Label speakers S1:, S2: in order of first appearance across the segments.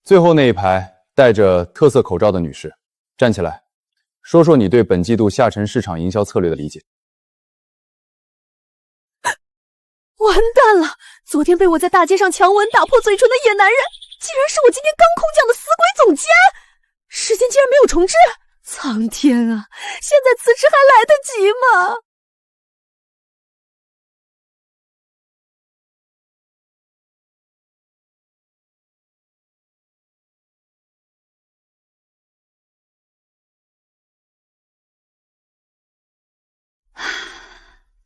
S1: 最后那一排戴着特色口罩的女士，站起来，说说你对本季度下沉市场营销策略的理解。
S2: 完蛋了！昨天被我在大街上强吻打破嘴唇的野男人，竟然是我今天刚空降的死鬼总监！时间竟然没有重置！苍天啊，现在辞职还来得及吗？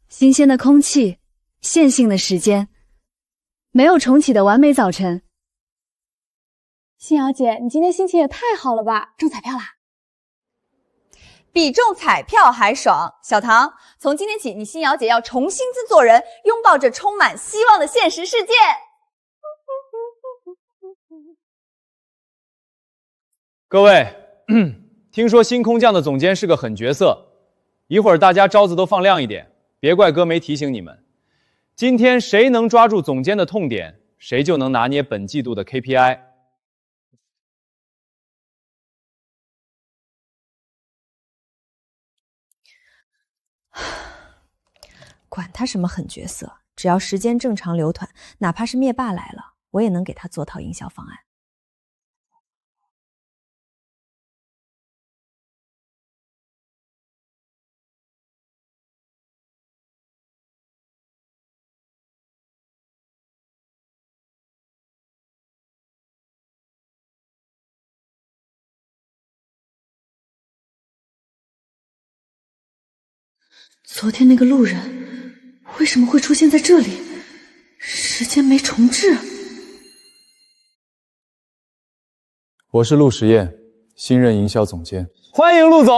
S3: 新鲜的空气，线性的时间，没有重启的完美早晨。
S4: 欣瑶姐，你今天心情也太好了吧？中彩票啦！
S5: 比中彩票还爽！小唐，从今天起，你欣瑶姐要重新自做人，拥抱着充满希望的现实世界。
S1: 各位，听说新空降的总监是个狠角色，一会儿大家招子都放亮一点，别怪哥没提醒你们。今天谁能抓住总监的痛点，谁就能拿捏本季度的 KPI。
S2: 管他什么狠角色，只要时间正常流淌，哪怕是灭霸来了，我也能给他做套营销方案。
S3: 昨天那个路人为什么会出现在这里？时间没重置。
S1: 我是陆实验，新任营销总监。欢迎陆总，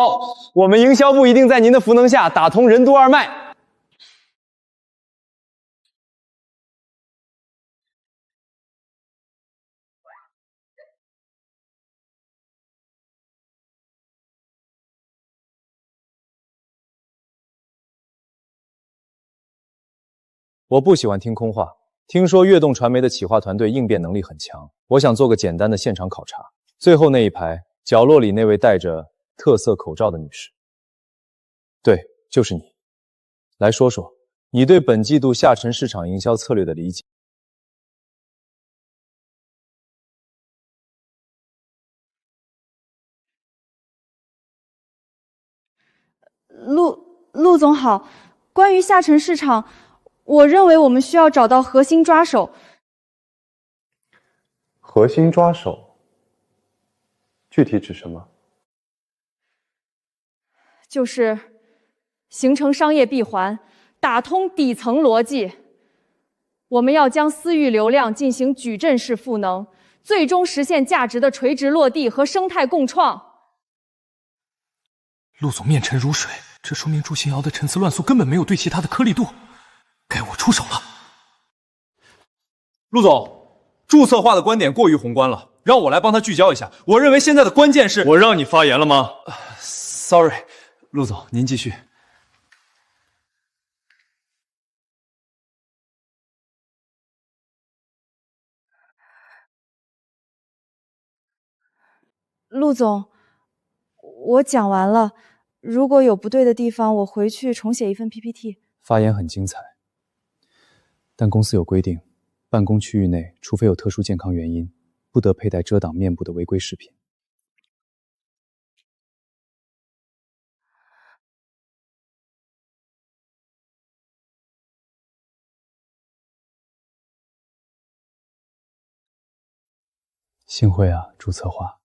S1: 我们营销部一定在您的赋能下打通任督二脉。我不喜欢听空话。听说悦动传媒的企划团队应变能力很强，我想做个简单的现场考察。最后那一排，角落里那位戴着特色口罩的女士。对，就是你。来说说你对本季度下沉市场营销策略的理解。
S3: 陆总好，关于下沉市场，我认为我们需要找到核心抓手。
S6: 核心抓手，具体指什么？
S3: 就是形成商业闭环，打通底层逻辑。我们要将私域流量进行矩阵式赋能，最终实现价值的垂直落地和生态共创。
S7: 陆总面沉如水，这说明祝新瑶的陈词乱诉根本没有对齐他的颗粒度，该我出手了。
S8: 陆总，注册化的观点过于宏观了，让我来帮他聚焦一下。我认为现在的关键是……
S1: 我让你发言了吗
S8: ？Sorry， 陆总，您继续。
S3: 陆总，我讲完了，如果有不对的地方，我回去重写一份 PPT。
S1: 发言很精彩，但公司有规定，办公区域内除非有特殊健康原因，不得佩戴遮挡面部的违规饰品。幸会啊，朱策划。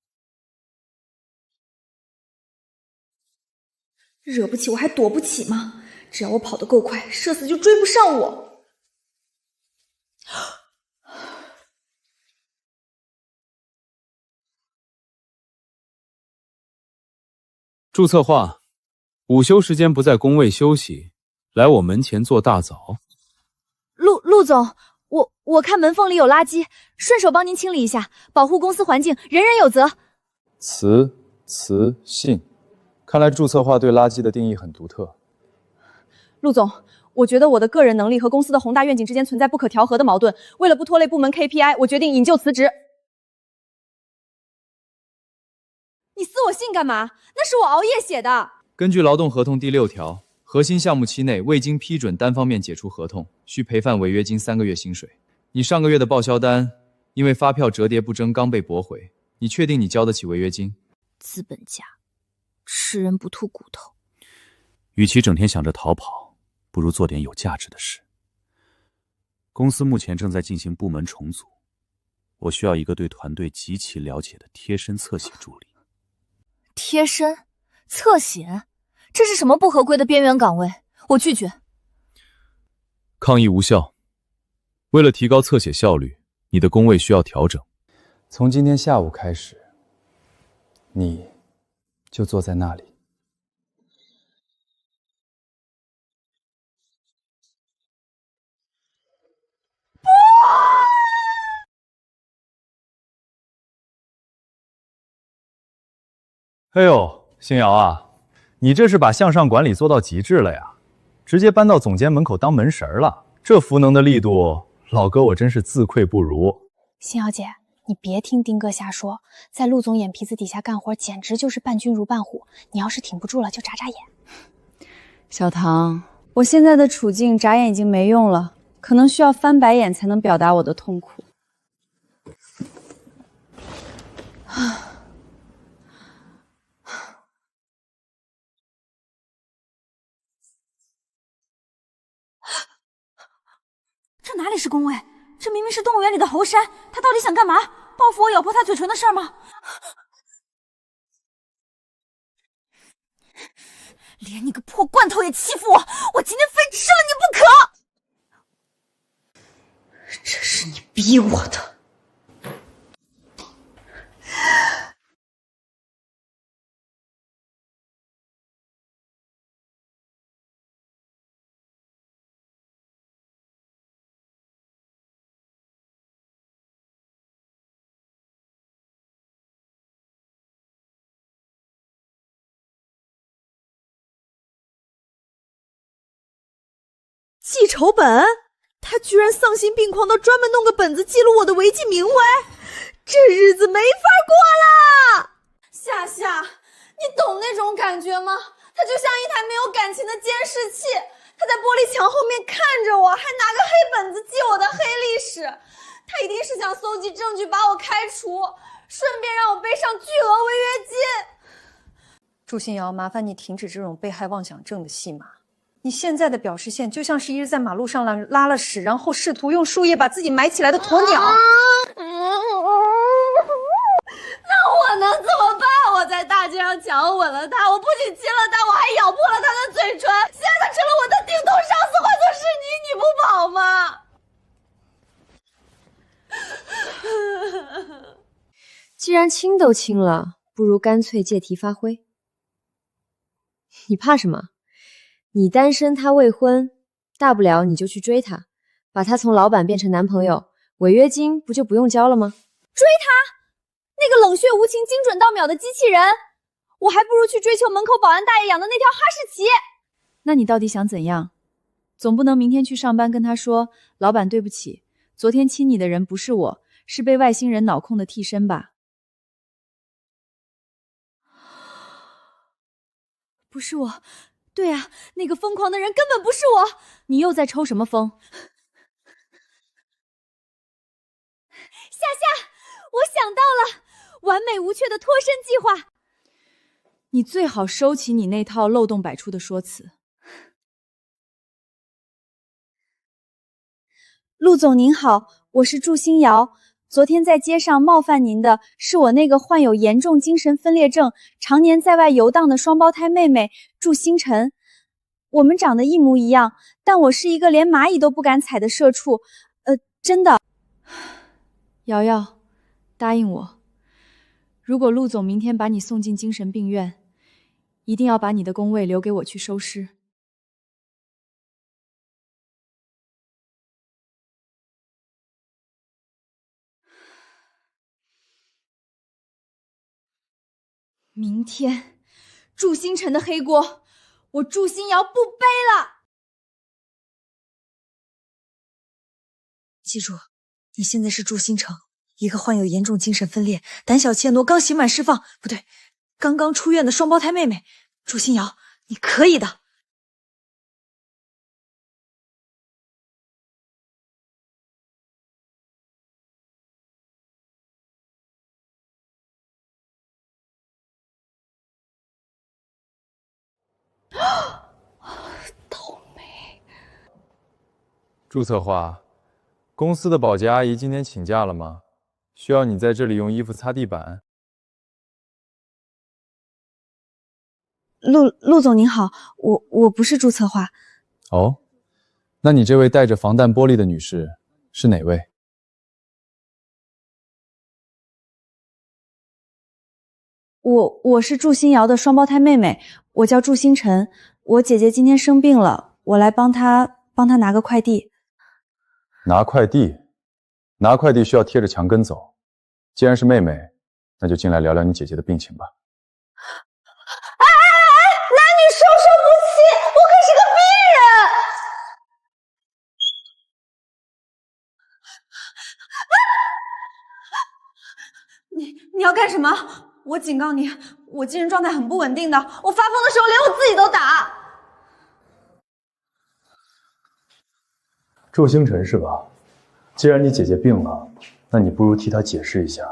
S9: 惹不起我还躲不起吗？只要我跑得够快，社死就追不上我。
S1: 祝策划，午休时间不在工位休息，来我门前做大早。
S2: 陆总，我看门缝里有垃圾，顺手帮您清理一下，保护公司环境，人人有责。
S1: 词信，看来注册化对垃圾的定义很独特。
S3: 陆总，我觉得我的个人能力和公司的宏大愿景之间存在不可调和的矛盾，为了不拖累部门 KPI，我决定引咎辞职。你撕我信干嘛？那是我熬夜写的。
S1: 根据劳动合同第6条，核心项目期内未经批准单方面解除合同，需赔犯违约金3个月薪水。你上个月的报销单因为发票折叠不争刚被驳回，你确定你交得起违约金？
S2: 资本家，吃人不吐骨头。
S10: 与其整天想着逃跑，不如做点有价值的事。公司目前正在进行部门重组，我需要一个对团队极其了解的贴身侧写助理。
S2: 贴身侧写，这是什么不合规的边缘岗位？我拒绝。
S1: 抗议无效。为了提高侧写效率，你的工位需要调整。从今天下午开始，你就坐在那里。哎呦，星瑶啊，你这是把向上管理做到极致了呀，直接搬到总监门口当门神了。这赋能的力度，老哥我真是自愧不如。
S4: 星瑶姐，你别听丁哥瞎说，在陆总眼皮子底下干活，简直就是伴君如伴虎。你要是挺不住了，就眨眨眼。
S3: 小唐，我现在的处境眨眼已经没用了，可能需要翻白眼才能表达我的痛苦。
S9: 这哪里是宫位？这明明是动物园里的猴山，他到底想干嘛？报复我咬破他嘴唇的事儿吗？连你个破罐头也欺负我，我今天非吃了你不可！这是你逼我的。
S2: 记仇本？他居然丧心病狂到专门弄个本子记录我的违纪名为，这日子没法过了。
S5: 夏夏，你懂那种感觉吗？它就像一台没有感情的监视器，它在玻璃墙后面看着我，还拿个黑本子记我的黑历史。他一定是想搜集证据把我开除，顺便让我背上巨额违约金。
S3: 祝新瑶，麻烦你停止这种被害妄想症的戏码。你现在的表示线就像是一只在马路上拉了屎，然后试图用树叶把自己埋起来的鸵鸟。
S5: 那我能怎么办？我在大街上强吻了他，我不仅亲了他，我还咬破了他的嘴唇。现在他成了我的顶头上司，换作是你，你不跑吗？
S3: 既然亲都亲了，不如干脆借题发挥。你怕什么？你单身，他未婚，大不了你就去追他，把他从老板变成男朋友，违约金不就不用交了吗？
S5: 追他？那个冷血无情、精准到秒的机器人，我还不如去追求门口保安大爷养的那条哈士奇。
S3: 那你到底想怎样？总不能明天去上班跟他说，老板对不起，昨天亲你的人不是我，是被外星人脑控的替身吧？不是我。对啊，那个疯狂的人根本不是我。你又在抽什么风？
S5: 夏夏，我想到了，完美无缺的脱身计划。
S3: 你最好收起你那套漏洞百出的说辞。
S4: 陆总您好，我是祝新瑶。昨天在街上冒犯您的是我那个患有严重精神分裂症、常年在外游荡的双胞胎妹妹祝星辰。我们长得一模一样，但我是一个连蚂蚁都不敢踩的社畜。真的。
S3: 瑶瑶，答应我，如果陆总明天把你送进精神病院，一定要把你的工位留给我去收尸。明天，祝星辰的黑锅，我祝新瑶不背了。
S11: 记住，你现在是祝星辰，一个患有严重精神分裂、胆小怯懦、刚刑满释放，不对，刚刚出院的双胞胎妹妹，祝新瑶，你可以的。
S2: 倒霉！
S1: 祝策划，公司的保洁阿姨今天请假了吗？需要你在这里用衣服擦地板。
S4: 陆总您好，我不是祝策划。
S1: 哦，那你这位戴着防弹玻璃的女士是哪位？
S4: 我是祝新瑶的双胞胎妹妹，我叫祝星辰。我姐姐今天生病了，我来帮她拿个快递。
S1: 拿快递？拿快递需要贴着墙根走。既然是妹妹，那就进来聊聊你姐姐的病情吧。
S5: 男女授受不亲，我可是个
S9: 病人。你要干什么？我警告你，我精神状态很不稳定的，我发疯的时候连我自己都打。
S1: 祝星辰是吧？既然你姐姐病了，那你不如替她解释一下，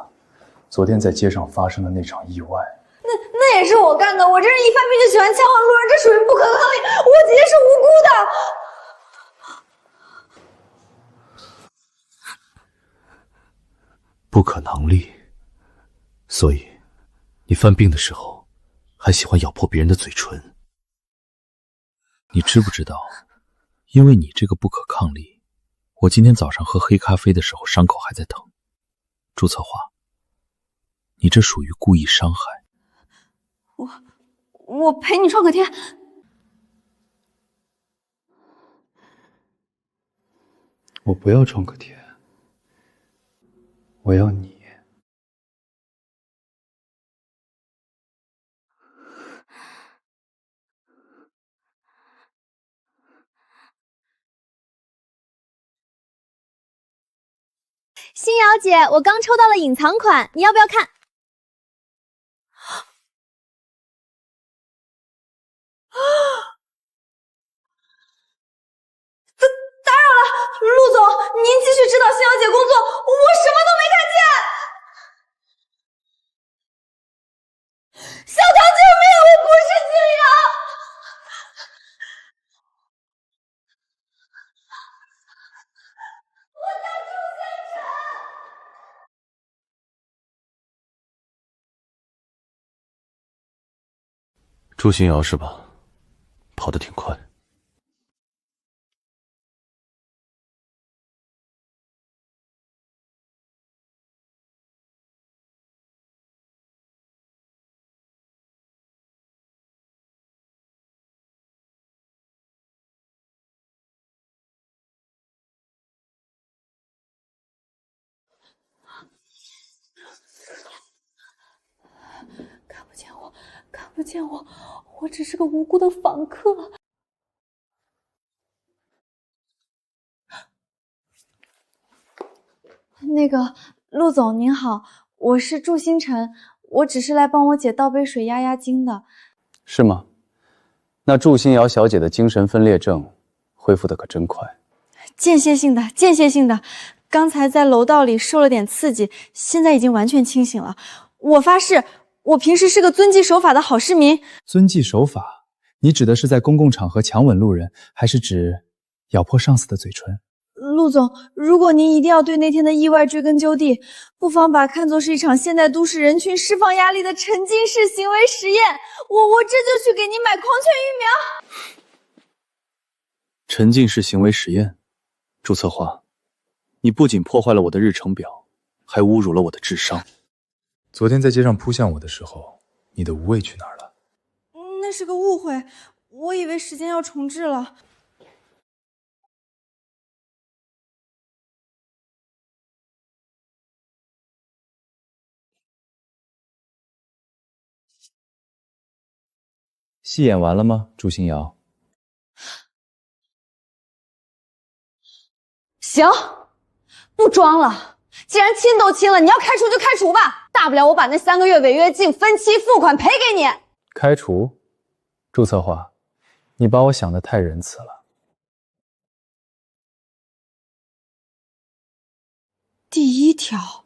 S1: 昨天在街上发生的那场意外。
S5: 那也是我干的，我这人一犯病就喜欢强吻路人，这属于不可抗力，我姐姐是无辜
S10: 的。不可能力，所以你犯病的时候还喜欢咬破别人的嘴唇。你知不知道，因为你这个不可抗力，我今天早上喝黑咖啡的时候伤口还在疼。祝策划，你这属于故意伤害。
S9: 我陪你创可贴。
S6: 我不要创可贴，我要你。
S4: 新瑶姐，我刚抽到了隐藏款，你要不要看？
S5: 打扰了，陆总，您继续指导新瑶姐工作，我什么都没看见。小唐，救命！我不是静瑶。
S10: 祝新瑶是吧？跑得挺快。
S2: 看不见我，我只是个无辜的访客。
S4: 那个陆总您好，我是祝星辰，我只是来帮我姐倒杯水压压惊的。
S6: 是吗？那祝新瑶小姐的精神分裂症恢复的可真快。
S4: 间歇性的，刚才在楼道里受了点刺激，现在已经完全清醒了。我发誓，我平时是个遵纪守法的好市民。
S1: 遵纪守法？你指的是在公共场合强吻路人，还是指咬破上司的嘴唇？
S4: 陆总，如果您一定要对那天的意外追根究底，不妨把看作是一场现代都市人群释放压力的沉浸式行为实验。我这就去给您买狂犬疫苗。
S10: 沉浸式行为实验，祝策划，你不仅破坏了我的日程表，还侮辱了我的智商。
S1: 昨天在街上扑向我的时候，你的无畏去哪儿了？
S4: 那是个误会，我以为时间要重置了。
S1: 戏演完了吗，祝新瑶？
S2: 行，不装了。
S5: 既然亲都亲了，你要开除就开除吧，大不了我把那3个月违约金分期付款赔给你。
S1: 开除？祝策划，你把我想得太仁慈了。
S2: 第1条，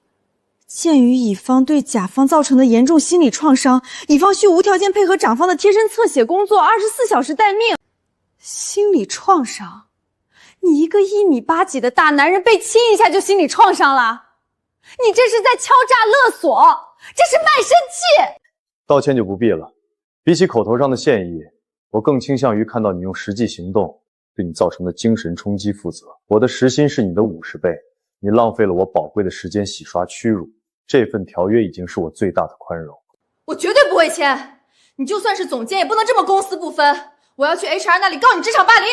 S2: 鉴于乙方对甲方造成的严重心理创伤，乙方需无条件配合长方的贴身侧写工作，24小时待命。心理创伤？你一个1.8米几的大男人被亲一下就心理创伤了？你这是在敲诈勒索，这是卖身契！
S1: 道歉就不必了，比起口头上的歉意，我更倾向于看到你用实际行动对你造成的精神冲击负责。我的时薪是你的50倍，你浪费了我宝贵的时间洗刷屈辱，这份条约已经是我最大的宽容。
S3: 我绝对不会签，你就算是总监也不能这么公私不分。我要去 HR 那里告你职场霸凌。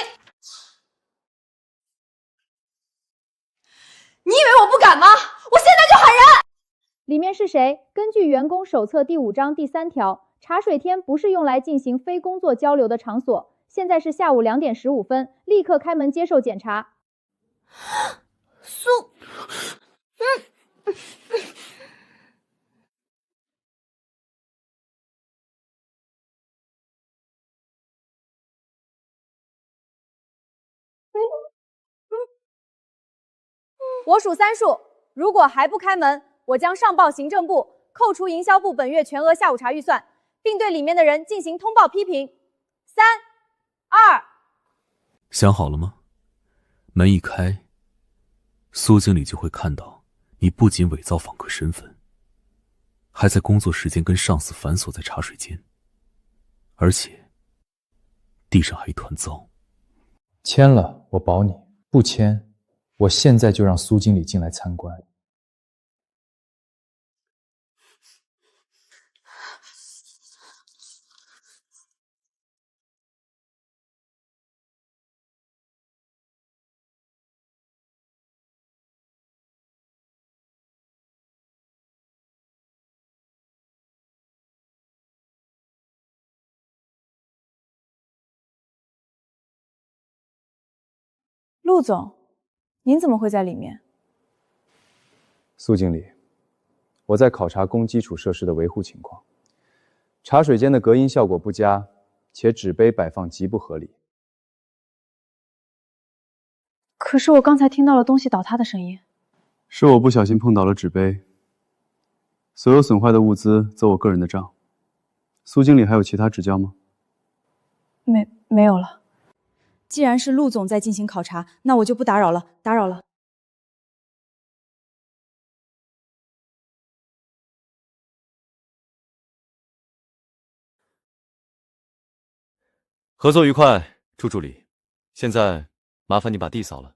S3: 你以为我不敢吗？我现在就喊人！
S12: 里面是谁？根据员工手册第5章第3条，茶水间不是用来进行非工作交流的场所。现在是下午2点15分，立刻开门接受检查。
S4: 我数3数，如果还不开门，我将上报行政部，扣除营销部本月全额下午茶预算，并对里面的人进行通报批评。3、2。
S10: 想好了吗？门一开，苏经理就会看到你不仅伪造访客身份，还在工作时间跟上司反锁在茶水间，而且地上还一团糟。
S1: 签了，我保你；不签，我现在就让苏经理进来参观。
S2: 陆总，您怎么会在里面？
S1: 苏经理，我在考察供基础设施的维护情况。茶水间的隔音效果不佳，且纸杯摆放极不合理。
S2: 可是我刚才听到了东西倒塌的声音。
S6: 是我不小心碰倒了纸杯，所有损坏的物资走我个人的账。苏经理还有其他指教吗？
S2: 没有了。既然是陆总在进行考察，那我就不打扰了，打扰了。
S8: 合作愉快，朱助理。现在麻烦你把地扫了。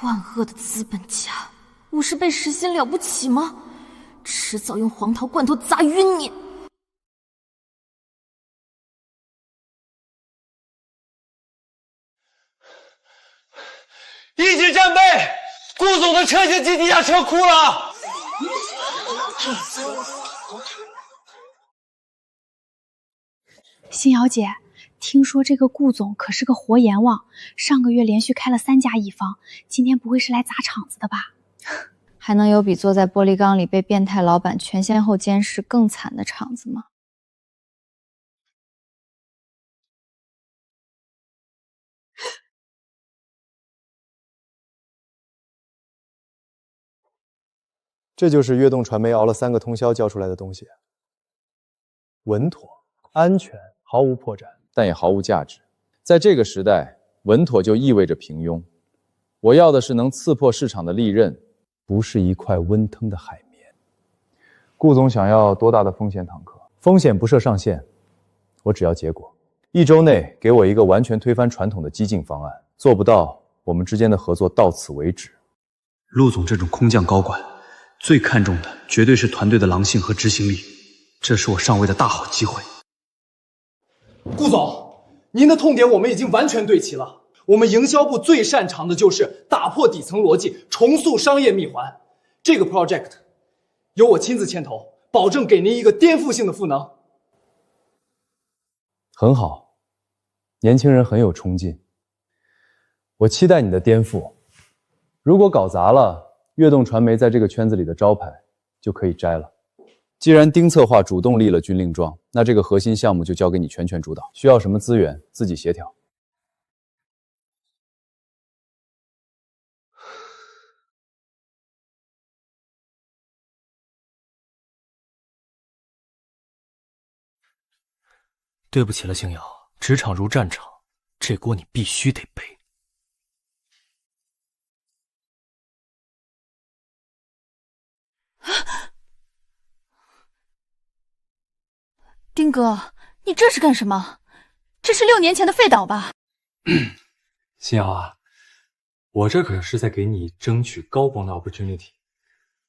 S9: 万恶的资本家，50倍时薪了不起吗？迟早用黄桃罐头砸晕你！
S13: 一级战备，顾总的车型机地下车库了。
S4: 星瑶姐，听说这个顾总可是个活阎王，上个月连续开了3家乙方，今天不会是来砸场子的吧？
S3: 还能有比坐在玻璃缸里被变态老板全先候监视更惨的场子吗？
S1: 这就是悦动传媒熬了3个通宵交出来的东西，稳妥、安全，毫无破绽，但也毫无价值。在这个时代，稳妥就意味着平庸。我要的是能刺破市场的利刃，不是一块温腾的海绵。顾总想要多大的风险坦克？风险不设上限，我只要结果。1周内给我一个完全推翻传统的激进方案，做不到，我们之间的合作到此为止。
S6: 陆总这种空降高管，最看重的绝对是团队的狼性和执行力，这是我上位的大好机会。
S7: 顾总，您的痛点我们已经完全对齐了。我们营销部最擅长的就是打破底层逻辑，重塑商业闭环。这个 project 由我亲自牵头，保证给您一个颠覆性的赋能。
S1: 很好，年轻人很有冲劲。我期待你的颠覆。如果搞砸了，悦动传媒在这个圈子里的招牌就可以摘了。既然丁策划主动立了军令状，那这个核心项目就交给你全权主导，需要什么资源自己协调。
S7: 对不起了，星瑶，职场如战场，这锅你必须得背。
S2: 丁哥，你这是干什么？这是6年前的废岛吧？
S7: 星瑶啊，我这可是在给你争取高光的 opportunity。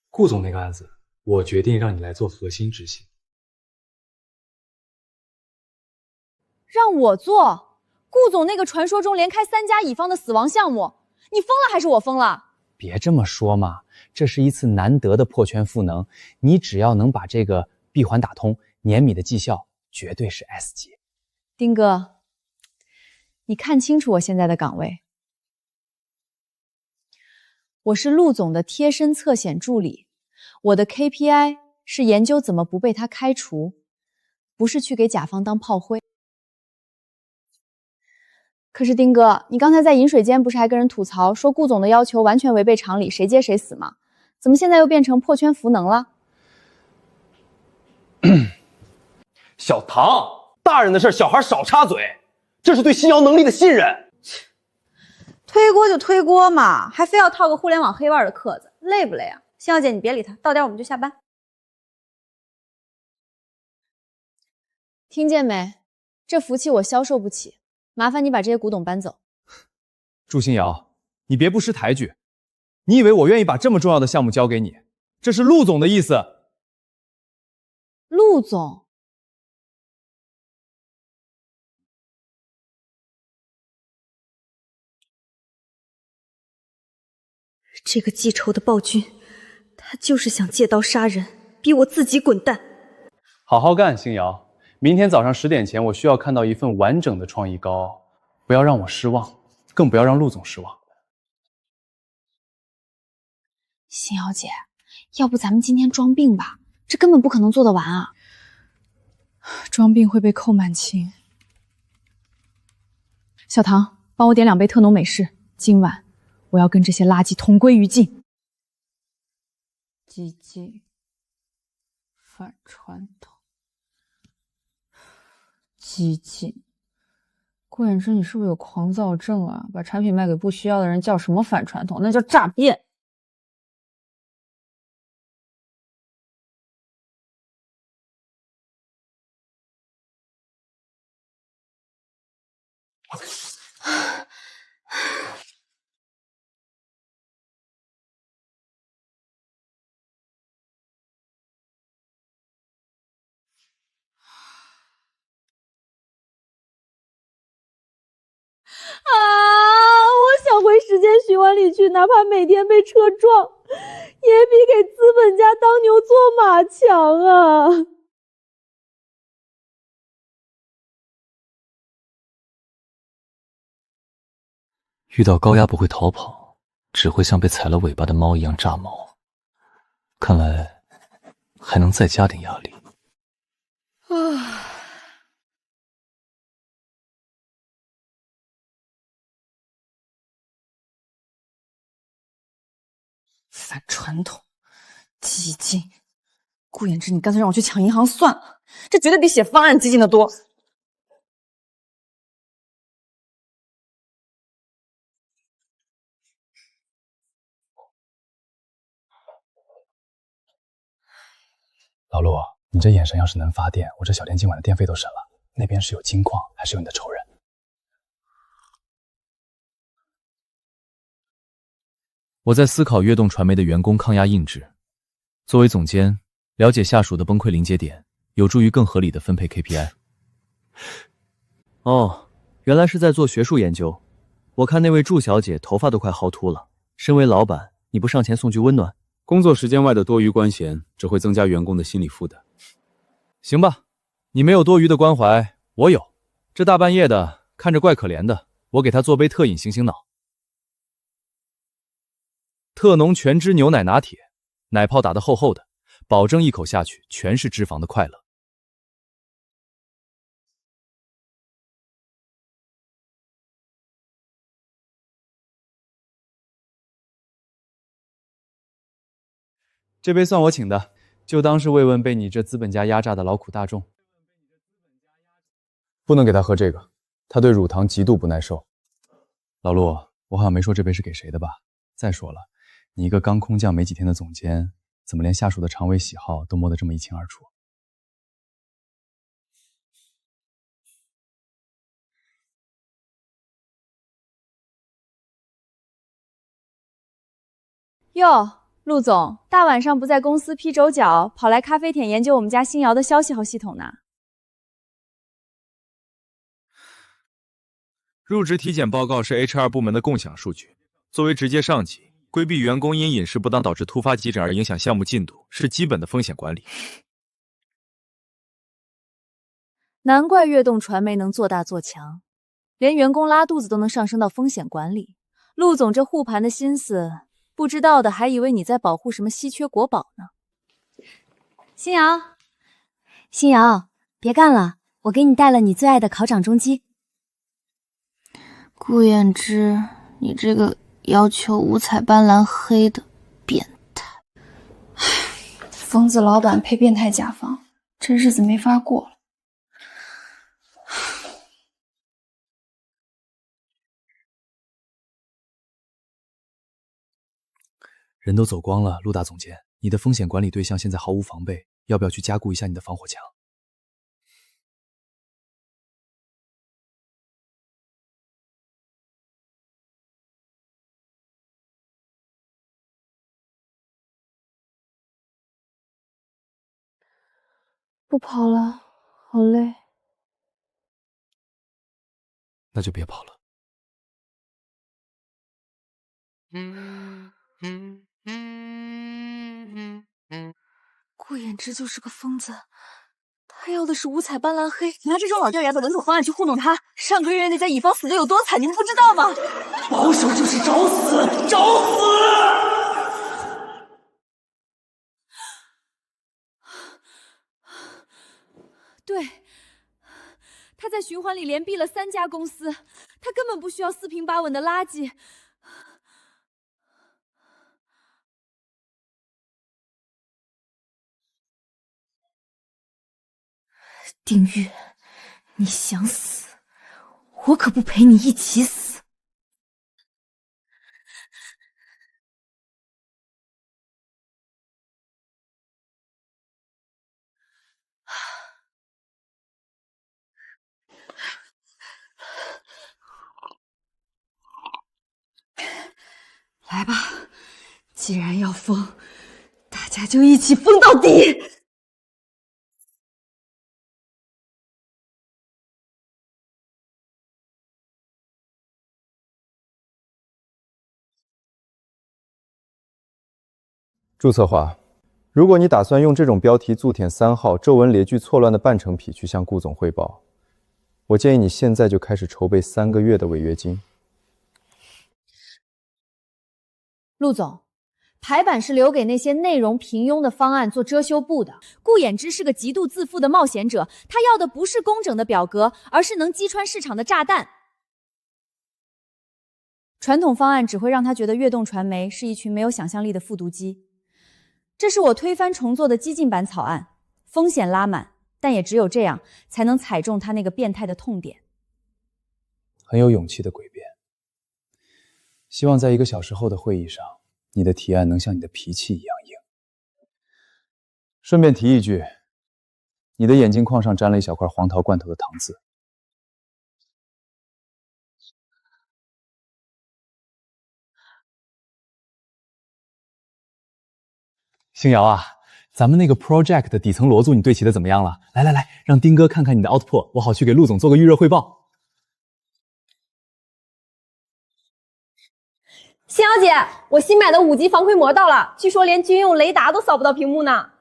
S7: 顾总那个案子，我决定让你来做核心执行。
S3: 让我做顾总那个传说中连开3家乙方的死亡项目，你疯了还是我疯了？
S1: 别这么说嘛，这是一次难得的破圈赋能，你只要能把这个闭环打通，年米的绩效绝对是 S 级。
S3: 丁哥，你看清楚我现在的岗位，我是陆总的贴身侧显助理，我的 KPI 是研究怎么不被他开除，不是去给甲方当炮灰。可是丁哥，你刚才在饮水间不是还跟人吐槽说顾总的要求完全违背常理，谁接谁死吗？怎么现在又变成破圈赋能了？
S13: 小唐，大人的事小孩少插嘴，这是对新瑶能力的信任。
S5: 推锅就推锅嘛，还非要套个互联网黑腕的壳子，累不累啊？星瑶姐，你别理他，到点我们就下班。
S3: 听见没？这福气我销售不起，麻烦你把这些古董搬走。
S1: 祝新瑶，你别不识抬举，你以为我愿意把这么重要的项目交给你？这是陆总的意思。
S3: 陆总，
S11: 这个记仇的暴君，他就是想借刀杀人，逼我自己滚蛋。
S1: 好好干，星瑶。明天早上10点前，我需要看到一份完整的创意高傲，不要让我失望，更不要让陆总失望。
S2: 星瑶姐，要不咱们今天装病吧？这根本不可能做得完啊！
S3: 装病会被扣满勤。小唐，帮我点2杯特浓美式，今晚我要跟这些垃圾同归于尽。激进，反传统，激进。顾衍之，你是不是有狂躁症啊？把产品卖给不需要的人叫什么反传统？那叫诈骗。啊！我想回时间循环里去，哪怕每天被车撞，也比给资本家当牛做马强啊！
S14: 遇到高压不会逃跑，只会像被踩了尾巴的猫一样炸毛。看来还能再加点压力。
S3: 啊！反传统，激进。顾衍之，你干脆让我去抢银行算了，这绝对比写方案激进的多。
S1: 老陆，你这眼神要是能发电，我这小店今晚的电费都省了。那边是有金矿，还是有你的仇人？
S10: 我在思考悦动传媒的员工抗压印制。作为总监，了解下属的崩溃临界点，有助于更合理的分配 KPI。
S15: 哦，原来是在做学术研究。我看那位祝小姐头发都快薅秃了。身为老板，你不上前送句温暖？
S6: 工作时间外的多余官衔只会增加员工的心理负担。
S1: 行吧，你没有多余的关怀，我有。
S14: 这大半夜的，看着怪可怜的，我给他做杯特饮醒醒脑。特浓全脂牛奶拿铁，奶泡打得厚厚的，保证一口下去全是脂肪的快乐。
S1: 这杯算我请的，就当是慰问被你这资本家压榨的劳苦大众。不能给他喝这个，他对乳糖极度不耐受。老陆，我好像没说这杯是给谁的吧？再说了，你一个刚空降没几天的总监，怎么连下属的肠胃喜好都摸得这么一清二楚？
S4: 哟，陆总，大晚上不在公司劈肘脚，跑来咖啡店研究我们家新瑶的消息号系统呢？
S10: 入职体检报告是 HR 部门的共享数据，作为直接上级，规避员工因饮食不当导致突发急诊而影响项目进度，是基本的风险管理。
S4: 难怪悦动传媒能做大做强，连员工拉肚子都能上升到风险管理。陆总这护盘的心思，不知道的还以为你在保护什么稀缺国宝呢。
S2: 新瑶，新瑶，别干了，我给你带了你最爱的烤掌中鸡。
S9: 顾衍之，你这个要求五彩斑斓黑的变态！
S5: 疯子老板配变态甲方，这日子没法过了。
S1: 人都走光了，陆大总监，你的风险管理对象现在毫无防备，要不要去加固一下你的防火墙？
S2: 不跑了，好累。
S1: 那就别跑了。
S2: 顾衍之就是个疯子，他要的是五彩斑斓黑，拿这种老掉牙的稳妥方案去糊弄他。上个月那家乙方死的有多惨，你们不知道吗？
S7: 保守就是找死，找死！
S4: 对，他在循环里连闭了3家公司，他根本不需要4平8稳的垃圾。
S2: 丁玉，你想死，我可不陪你一起死。来吧，既然要疯，大家就一起疯到底！
S1: 注策划，如果你打算用这种标题“足舔3号”皱纹列句错乱的半成品去向顾总汇报，我建议你现在就开始筹备3个月的违约金。
S4: 陆总，排版是留给那些内容平庸的方案做遮羞布的。顾衍之是个极度自负的冒险者，他要的不是工整的表格，而是能击穿市场的炸弹。传统方案只会让他觉得悦动传媒是一群没有想象力的复读机。这是我推翻重做的激进版草案，风险拉满，但也只有这样才能踩中他那个变态的痛点。
S1: 很有勇气的诡辩。希望在1个小时后的会议上，你的提案能像你的脾气一样硬。顺便提一句，你的眼镜框上沾了一小块黄桃罐头的糖渍。星瑶啊，咱们那个 project 的底层逻组你对齐的怎么样了？来来来，让丁哥看看你的 output， 我好去给陆总做个预热汇报。
S3: 星瑶姐，我新买的5级防窥膜到了，据说连军用雷达都扫不到屏幕呢。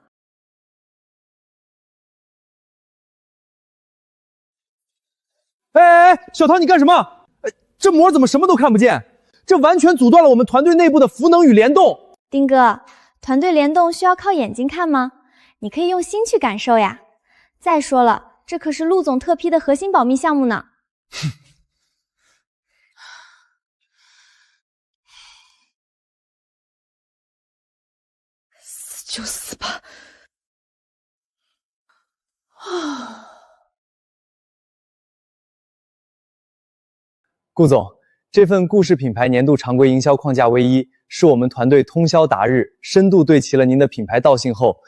S1: 小唐，你干什么？这膜怎么什么都看不见？这完全阻断了我们团队内部的赋能与联动。
S4: 丁哥，团队联动需要靠眼睛看吗？你可以用心去感受呀。再说了，这可是陆总特批的核心保密项目呢。
S2: 死就死吧。啊！
S1: 顾总，这份顾氏品牌年度常规营销框架V1是我们团队通宵达日，深度对齐了您的品牌调性后，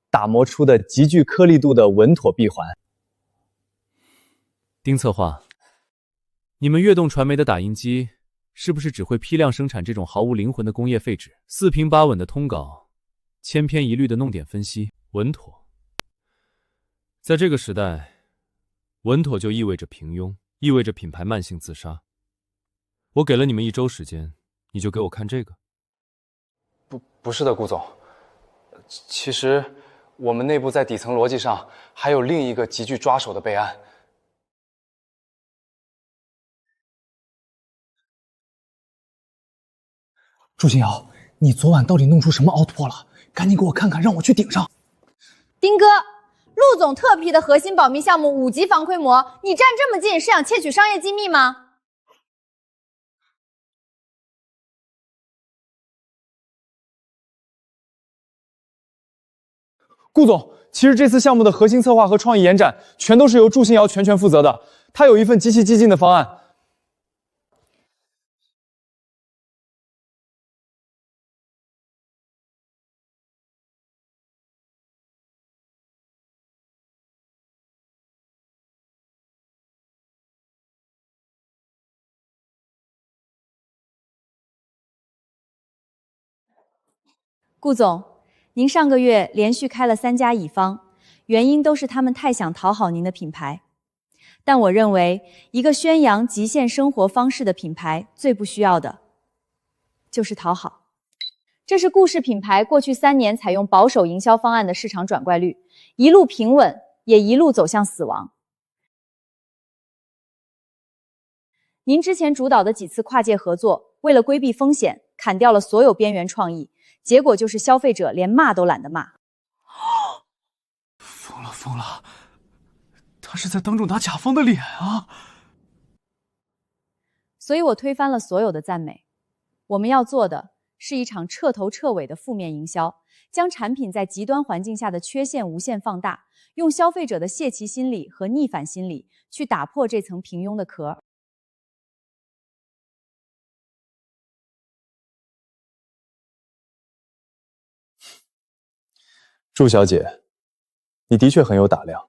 S1: 打磨出的极具颗粒度的稳妥闭环。
S14: 丁策划，你们悦动传媒的打印机是不是只会批量生产这种毫无灵魂的工业废纸？四平八稳的通稿，千篇一律的弄点分析，稳妥。在这个时代，稳妥就意味着平庸，意味着品牌慢性自杀。我给了你们1周时间，你就给我看这个？
S1: 不是的，顾总。其实我们内部在底层逻辑上还有另一个极具抓手的备案。
S7: 祝新瑶，你昨晚到底弄出什么凹凸了？赶紧给我看看，让我去顶上。
S5: 丁哥，陆总特批的核心保密项目5级防窥膜，你站这么近是想窃取商业机密吗？
S1: 顾总，其实这次项目的核心策划和创意延展，全都是由祝新瑶全权负责的。他有一份极其激进的方案。
S4: 顾总，您上个月连续开了3家乙方，原因都是他们太想讨好您的品牌。但我认为，一个宣扬极限生活方式的品牌，最不需要的就是讨好。这是顾氏品牌过去3年采用保守营销方案的市场转怪率，一路平稳，也一路走向死亡。您之前主导的几次跨界合作，为了规避风险，砍掉了所有边缘创意。结果就是消费者连骂都懒得骂。
S6: 疯了！他是在当众打甲方的脸啊！
S4: 所以我推翻了所有的赞美。我们要做的是一场彻头彻尾的负面营销，将产品在极端环境下的缺陷无限放大，用消费者的泄气心理和逆反心理去打破这层平庸的壳。
S1: 祝小姐，你的确很有胆量，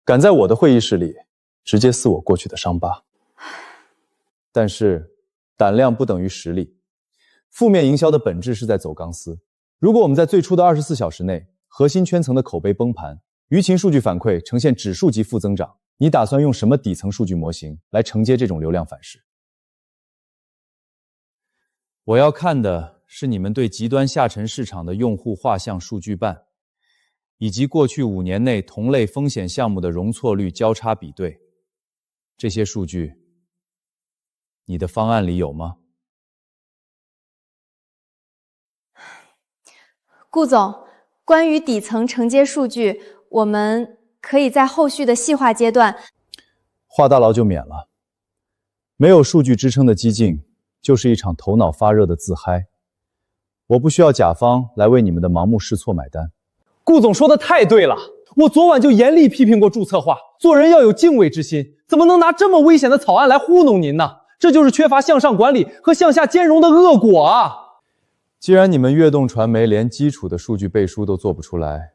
S1: 敢在我的会议室里直接撕我过去的伤疤。但是，胆量不等于实力。负面营销的本质是在走钢丝。如果我们在最初的24小时内，核心圈层的口碑崩盘，舆情数据反馈呈现指数级负增长，你打算用什么底层数据模型来承接这种流量反噬？我要看的是你们对极端下沉市场的用户画像数据办，以及过去5年内同类风险项目的容错率交叉比对。这些数据，你的方案里有吗？
S4: 顾总，关于底层承接数据，我们可以在后续的细化阶段。
S1: 话大牢就免了。没有数据支撑的激进，就是一场头脑发热的自嗨。我不需要甲方来为你们的盲目试错买单。
S7: 顾总说的太对了，我昨晚就严厉批评过祝策划，做人要有敬畏之心，怎么能拿这么危险的草案来糊弄您呢？这就是缺乏向上管理和向下兼容的恶果啊！
S1: 既然你们悦动传媒连基础的数据背书都做不出来，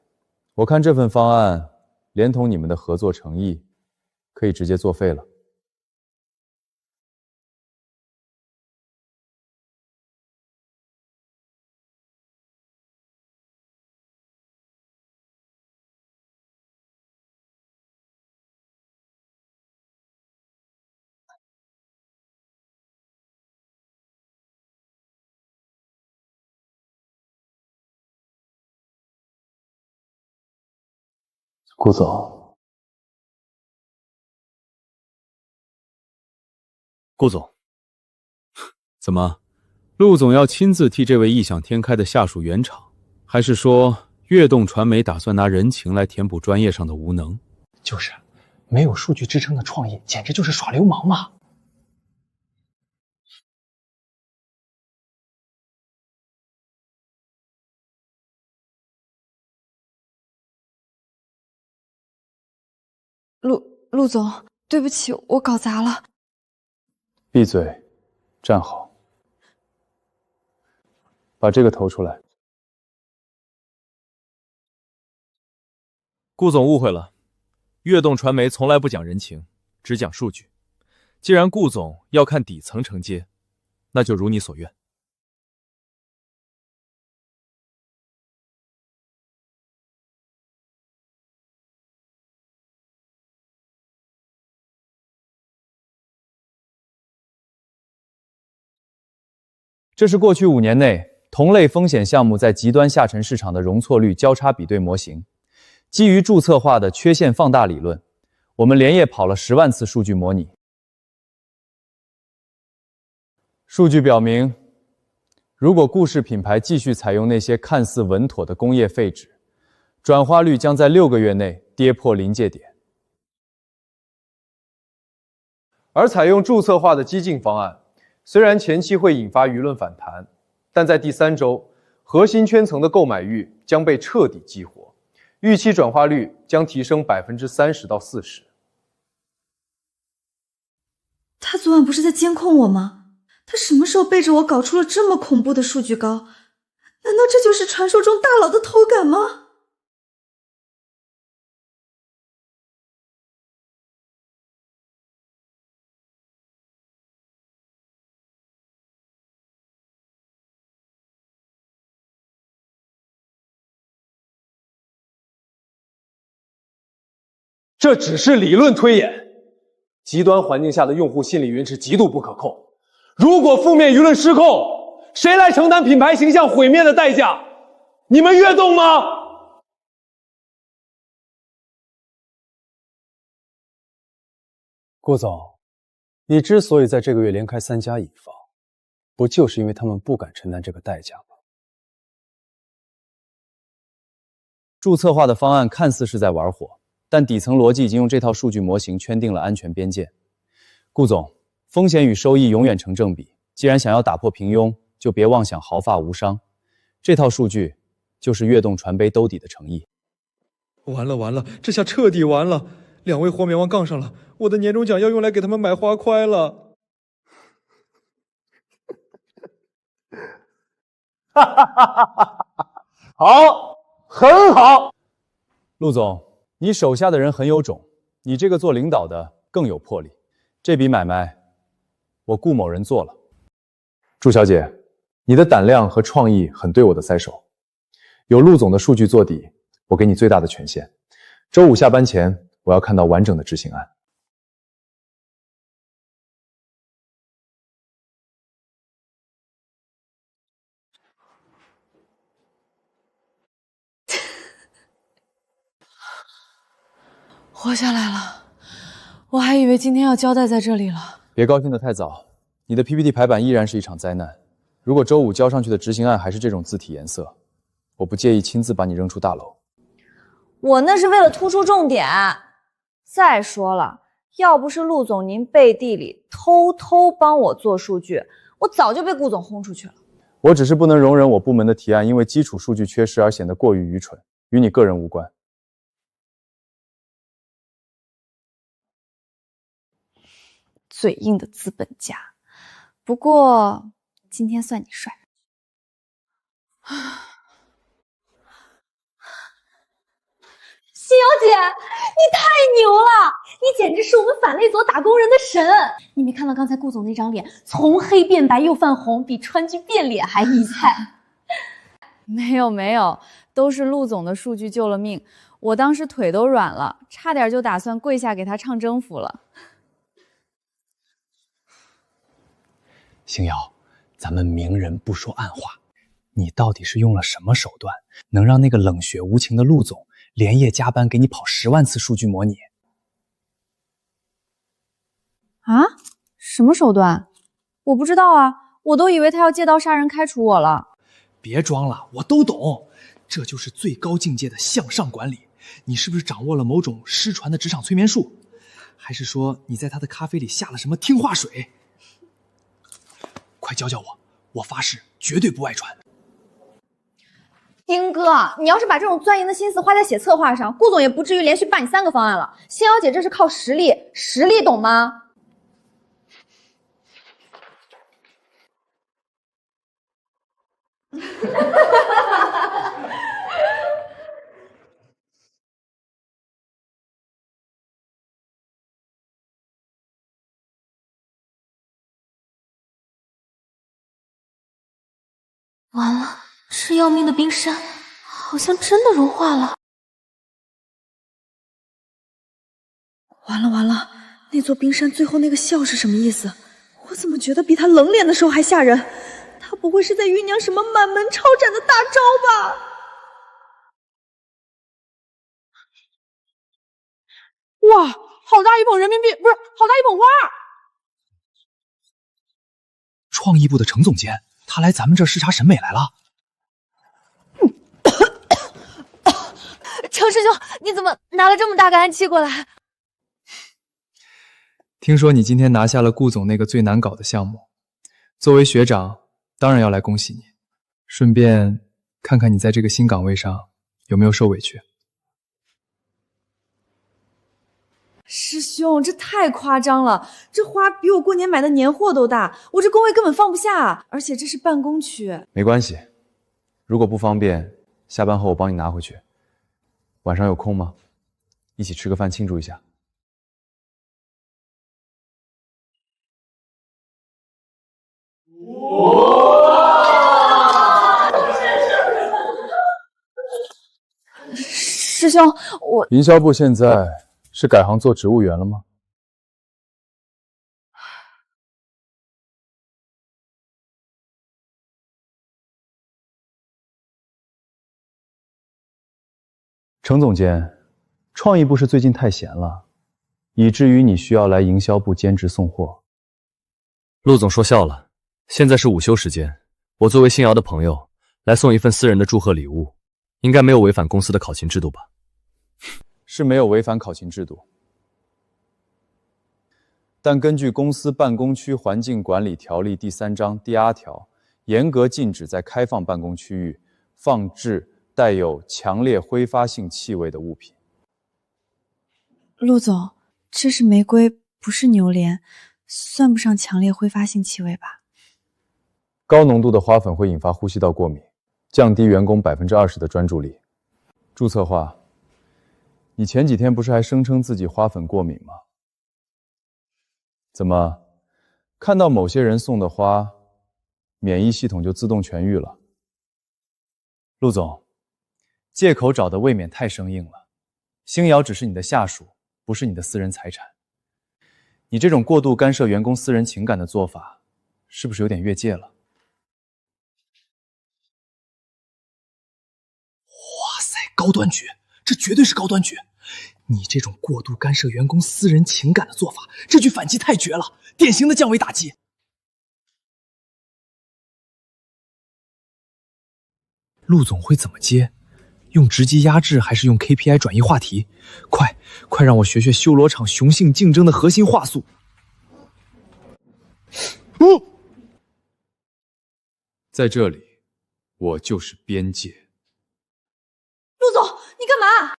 S1: 我看这份方案连同你们的合作诚意，可以直接作废了。顾总，
S14: 顾总，怎么，陆总要亲自替这位异想天开的下属圆场，还是说跃动传媒打算拿人情来填补专业上的无能？
S7: 就是，没有数据支撑的创意，简直就是耍流氓嘛！
S5: 陆总，对不起，我搞砸了。
S1: 闭嘴，站好，把这个投出来。
S14: 顾总误会了，跃动传媒从来不讲人情，只讲数据。既然顾总要看底层承接，那就如你所愿。
S1: 这是过去5年内同类风险项目在极端下沉市场的容错率交叉比对模型。基于注册化的缺陷放大理论，我们连夜跑了10万次数据模拟。数据表明，如果顾氏品牌继续采用那些看似稳妥的工业废纸，转化率将在6个月内跌破临界点。而采用注册化的激进方案，虽然前期会引发舆论反弹，但在第3周，核心圈层的购买欲将被彻底激活，预期转化率将提升30%到40%。
S11: 他昨晚不是在监控我吗？他什么时候背着我搞出了这么恐怖的数据高？难道这就是传说中大佬的偷感吗？
S8: 这只是理论推演，极端环境下的用户心理云是极度不可控。如果负面舆论失控，谁来承担品牌形象毁灭的代价？你们跃动吗？
S6: 顾总，你之所以在这个月连开3家乙方，不就是因为他们不敢承担这个代价吗？
S1: 注册化的方案看似是在玩火，但底层逻辑已经用这套数据模型圈定了安全边界。顾总，风险与收益永远成正比，既然想要打破平庸，就别妄想毫发无伤。这套数据就是跃动传杯兜底的诚意。
S16: 完了，这下彻底完了！2位黄棉王杠上了，我的年终奖要用来给他们买花块了。
S8: 好，很好。
S1: 陆总，你手下的人很有种，你这个做领导的更有魄力。这笔买卖，我顾某人做了。祝小姐，你的胆量和创意很对我的腮手。有陆总的数据做底，我给你最大的权限。周5下班前，我要看到完整的执行案。
S2: 活下来了，我还以为今天要交代在这里了。
S1: 别高兴得太早，你的 PPT 排版依然是一场灾难。如果周5交上去的执行案还是这种字体颜色，我不介意亲自把你扔出大楼。
S5: 我那是为了突出重点。再说了，要不是陆总您背地里偷偷帮我做数据，我早就被顾总轰出去了。
S1: 我只是不能容忍我部门的提案因为基础数据缺失而显得过于愚蠢，与你个人无关。
S5: 嘴硬的资本家，不过今天算你帅。
S9: 星瑶姐，你太牛了！你简直是我们反类组打工人的神！你没看到刚才顾总那张脸，从黑变白又泛红，比川剧变脸还厉害。
S3: 没有，都是陆总的数据救了命。我当时腿都软了，差点就打算跪下给他唱征服了。
S6: 星瑶，咱们明人不说暗话，你到底是用了什么手段，能让那个冷血无情的陆总连夜加班给你跑10万次数据模拟？
S3: 啊
S4: 什么手段？我不知道啊，我都以为他要借刀杀人开除我了。
S6: 别装了，我都懂，这就是最高境界的向上管理。你是不是掌握了某种失传的职场催眠术？还是说你在他的咖啡里下了什么听话水？快教教我，我发誓绝对不外传。
S5: 丁哥，你要是把这种钻研的心思花在写策划上，顾总也不至于连续办你3个方案了。星瑶姐这是靠实力，实力懂吗？
S9: 完了，这要命的冰山好像真的融化了。
S11: 完了完了，那座冰山最后那个笑是什么意思？我怎么觉得比他冷脸的时候还吓人？他不会是在酝酿什么满门抄斩的大招吧？
S2: 哇，好大一捧人民币，不是，好大一捧花！
S6: 创意部的程总监，他来咱们这视察审美来了。
S9: 程师兄，你怎么拿了这么大个暗器过来？
S1: 听说你今天拿下了顾总那个最难搞的项目，作为学长，当然要来恭喜你，顺便看看你在这个新岗位上有没有受委屈。
S11: 师兄，这太夸张了，这花比我过年买的年货都大，我这工位根本放不下，而且这是办公区。
S1: 没关系，如果不方便，下班后我帮你拿回去。晚上有空吗？一起吃个饭庆祝一下。
S4: 师兄，我
S1: 营销部现在是改行做植物园了吗？程总监，创意部是最近太闲了，以至于你需要来营销部兼职送货。
S15: 陆总说笑了，现在是午休时间，我作为星瑶的朋友来送一份私人的祝贺礼物，应该没有违反公司的考勤制度吧？
S1: 是没有违反考勤制度，但根据公司办公区环境管理条例第3章第2条，严格禁止在开放办公区域放置带有强烈挥发性气味的物品。
S11: 陆总，这是玫瑰，不是榴莲，算不上强烈挥发性气味吧？
S1: 高浓度的花粉会引发呼吸道过敏，降低员工20%的专注力。注策划，你前几天不是还声称自己花粉过敏吗？怎么，看到某些人送的花，免疫系统就自动痊愈了？陆总，借口找的未免太生硬了。星瑶只是你的下属，不是你的私人财产。你这种过度干涉员工私人情感的做法，是不是有点越界了？
S6: 哇塞，高端局，这绝对是高端局！你这种过度干涉员工私人情感的做法，这句反击太绝了，典型的降维打击。陆总会怎么接？用直击压制还是用 KPI 转移话题？快让我学学修罗场雄性竞争的核心话术。
S1: 在这里，我就是边界。
S11: 陆总，你干嘛？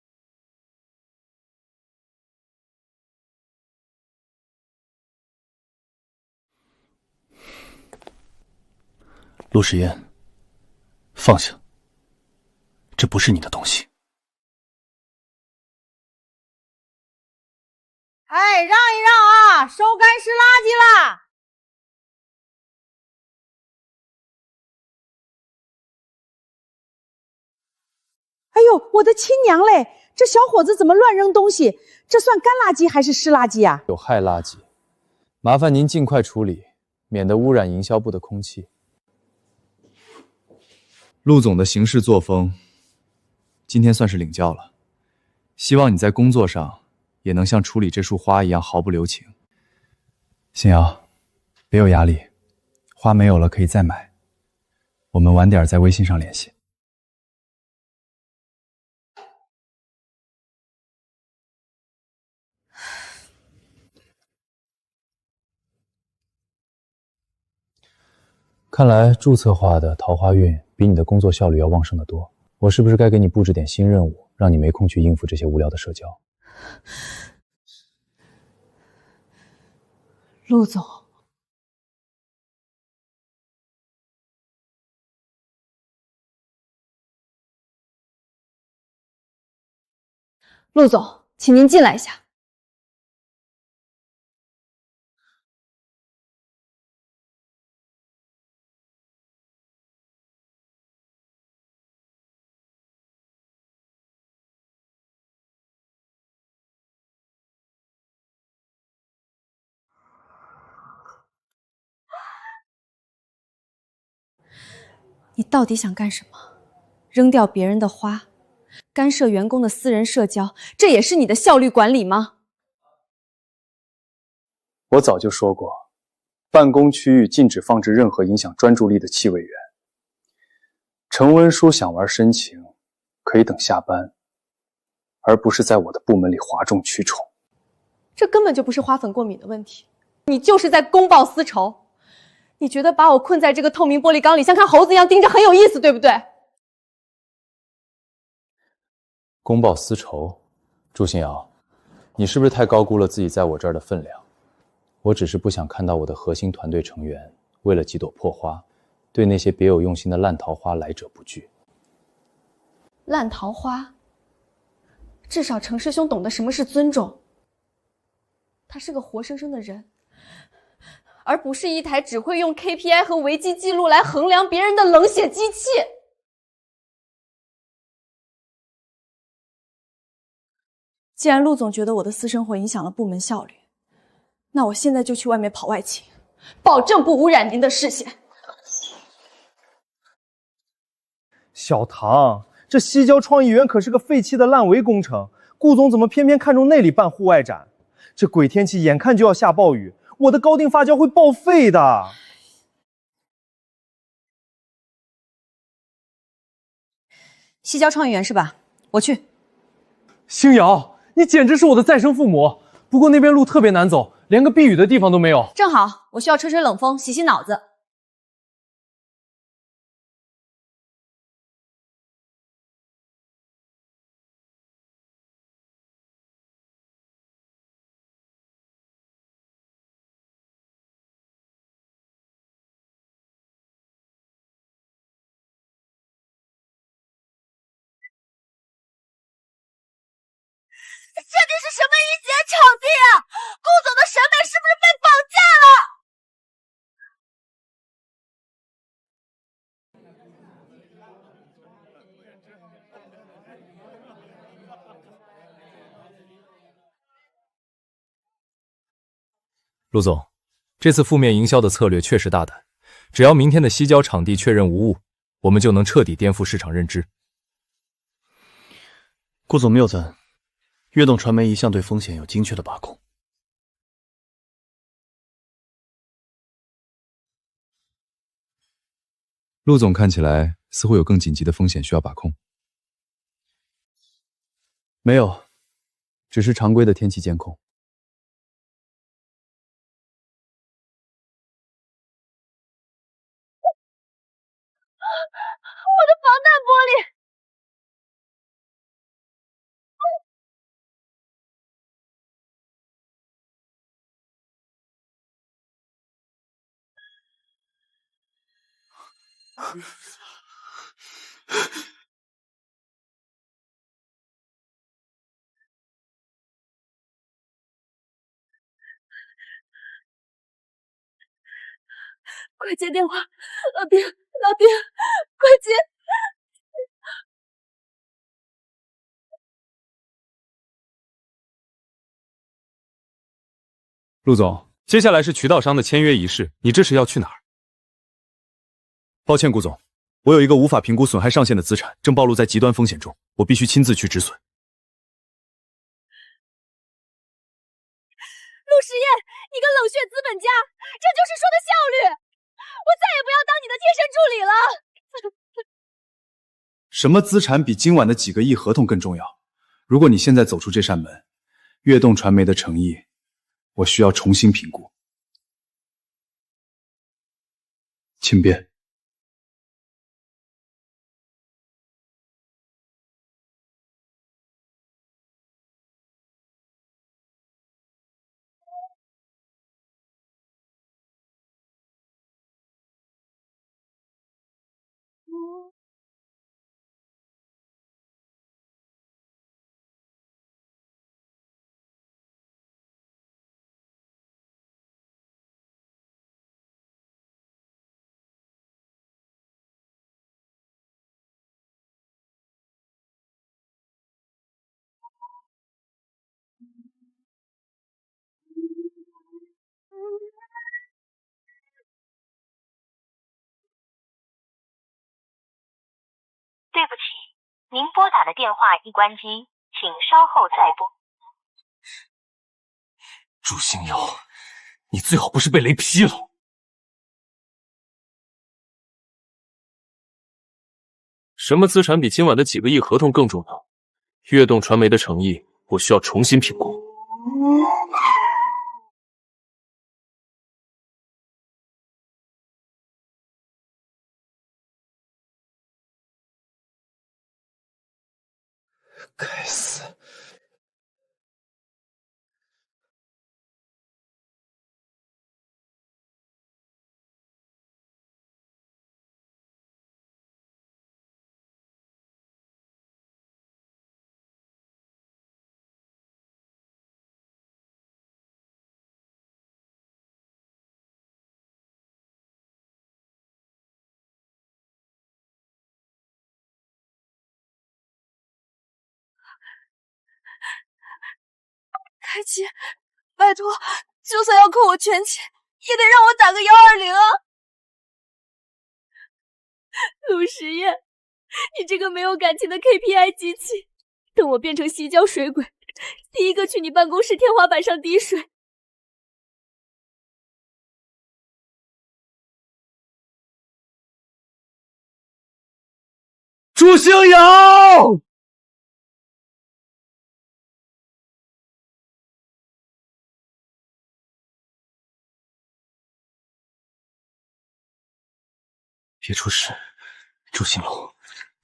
S10: 陆时烟，放下，这不是你的东西。
S2: 哎，让一让啊，收干湿垃圾啦！哎呦，我的亲娘嘞！这小伙子怎么乱扔东西？这算干垃圾还是湿垃圾啊？
S1: 有害垃圾，麻烦您尽快处理，免得污染营销部的空气。陆总的行事作风，今天算是领教了。希望你在工作上也能像处理这束花一样毫不留情。星瑶，别有压力，花没有了可以再买。我们晚点在微信上联系。看来注策划的桃花运比你的工作效率要旺盛得多。我是不是该给你布置点新任务，让你没空去应付这些无聊的社交？
S3: 陆总，陆总，请您进来一下。
S2: 你到底想干什么？扔掉别人的花，干涉员工的私人社交，这也是你的效率管理吗？
S1: 我早就说过，办公区域禁止放置任何影响专注力的气味源。程文书想玩深情，可以等下班，而不是在我的部门里哗众取宠。
S3: 这根本就不是花粉过敏的问题，你就是在公报私仇。你觉得把我困在这个透明玻璃缸里，像看猴子一样盯着很有意思，对不对？
S1: 公报私仇，朱新瑶，你是不是太高估了自己在我这儿的分量？我只是不想看到我的核心团队成员为了几朵破花，对那些别有用心的烂桃花来者不拒。
S3: 烂桃花，至少程师兄懂得什么是尊重。他是个活生生的人，而不是一台只会用 KPI 和维基记录来衡量别人的冷血机器。
S2: 既然陆总觉得我的私生活影响了部门效率，那我现在就去外面跑外勤，
S3: 保证不污染您的视线。
S7: 小唐，这西郊创意园可是个废弃的烂尾工程，顾总怎么偏偏看中那里办户外展？这鬼天气眼看就要下暴雨，我的高定发胶会报废的。
S2: 西郊创意园是吧？我去。
S7: 星瑶，你简直是我的再生父母。不过那边路特别难走，连个避雨的地方都没有。
S2: 正好，我需要吹吹冷风，洗洗脑子。
S5: 这里是什么一级场地啊？顾总的审美是不是被绑架了？
S15: 陆总，这次负面营销的策略确实大胆，只要明天的西郊场地确认无误，我们就能彻底颠覆市场认知。
S10: 顾总谬赞，悦动传媒一向对风险有精确的把控。
S1: 陆总看起来似乎有更紧急的风险需要把控。没有，只是常规的天气监控。
S5: 我的防弹玻璃！快接电话，老爹，老爹，快接！
S14: 陆总，接下来是渠道商的签约仪式，你这是要去哪儿？
S10: 抱歉，顾总，我有一个无法评估损害上限的资产，正暴露在极端风险中，我必须亲自去止损。
S5: 陆时宴，你个冷血资本家，这就是说的
S1: 什么资产比今晚的几个亿合同更重要？如果你现在走出这扇门，悦动传媒的诚意，我需要重新评估。请便。
S17: 对不起，您拨打的电话已关机，请稍后再拨。
S13: 祝星瑶，你最好不是被雷劈了。
S18: 什么资产比今晚的几个亿合同更重要？悦动传媒的诚意，我需要重新评估。
S6: 该死！
S2: 开启，拜托，就算要扣我全勤，也得让我打个120啊！陆时夜，你这个没有感情的 KPI 机器，等我变成洗脚水鬼，第一个去你办公室天花板上滴水。
S13: 祝星瑶！别出事，祝星瑶，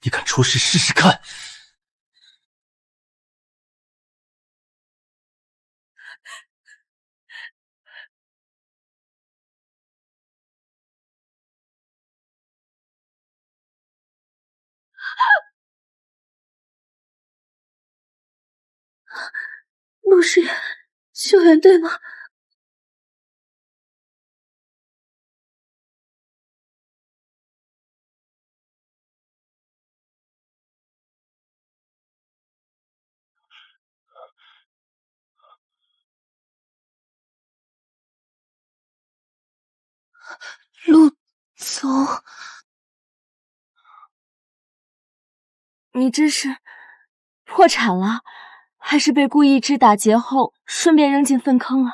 S13: 你敢出事试试看？
S2: 陆时夜，秀媛对吗？陆总，你这是破产了，还是被故意肢打劫后顺便扔进粪坑了？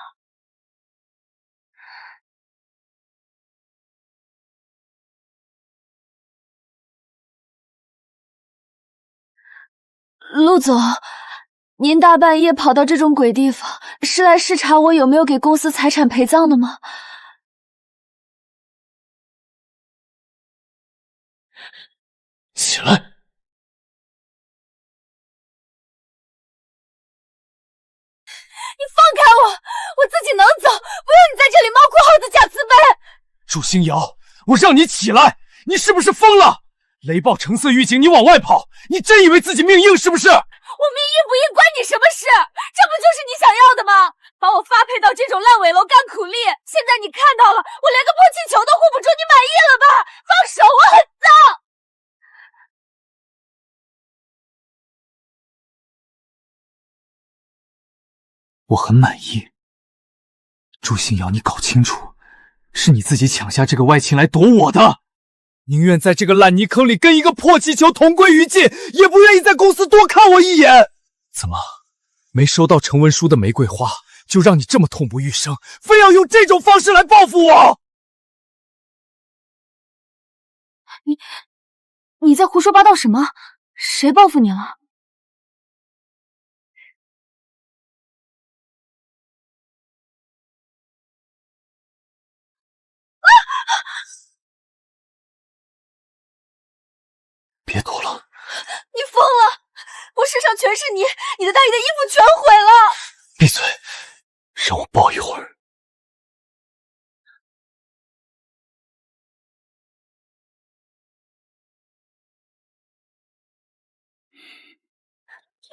S2: 陆总，您大半夜跑到这种鬼地方，是来视察我有没有给公司财产陪葬的吗？
S13: 起来！
S2: 你放开我，我自己能走，不用你在这里猫哭耗子假慈悲。
S13: 祝星瑶，我让你起来，你是不是疯了？雷暴橙色预警，你往外跑，你真以为自己命硬是不是？
S2: 我命硬不硬关你什么事？这不就是你想要的吗？把我发配到这种烂尾楼干苦力，现在你看到了，我连个破气球都护不住，你满意了吧？放手，我很脏。
S6: 我很满意。祝星瑶，你搞清楚，是你自己抢下这个外勤来躲我的，宁愿在这个烂泥坑里跟一个破气球同归于尽，也不愿意在公司多看我一眼。怎么，没收到成文书的玫瑰花，就让你这么痛不欲生，非要用这种方式来报复我？
S2: 你在胡说八道什么？谁报复你了？
S13: 别躲了！
S5: 你疯了！我身上全是你，你的大衣的衣服全毁了！
S13: 闭嘴，让我抱一会儿。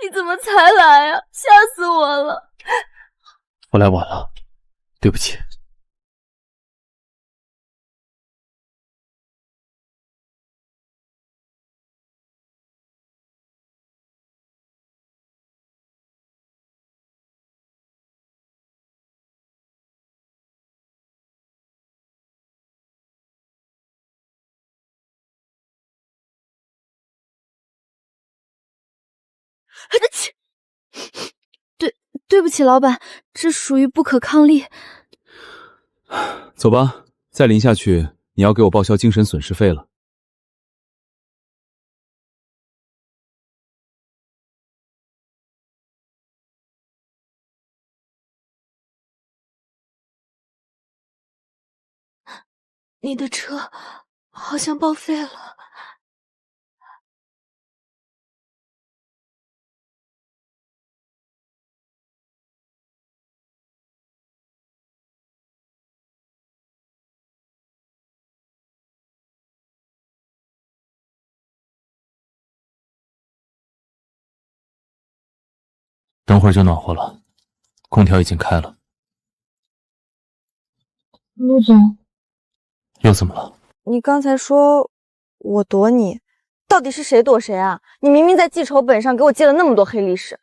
S5: 你怎么才来啊？吓死我了！
S13: 我来晚了，对不起。
S2: 对不起，老板，这属于不可抗力。
S14: 走吧，再淋下去，你要给我报销精神损失费了。
S2: 你的车好像报废了。
S10: 等会儿就暖和了，空调已经开了。
S11: 陆总，
S10: 又怎么了？
S11: 你刚才说我躲你，到底是谁躲谁啊？你明明在记仇本上给我记了那么多黑历史。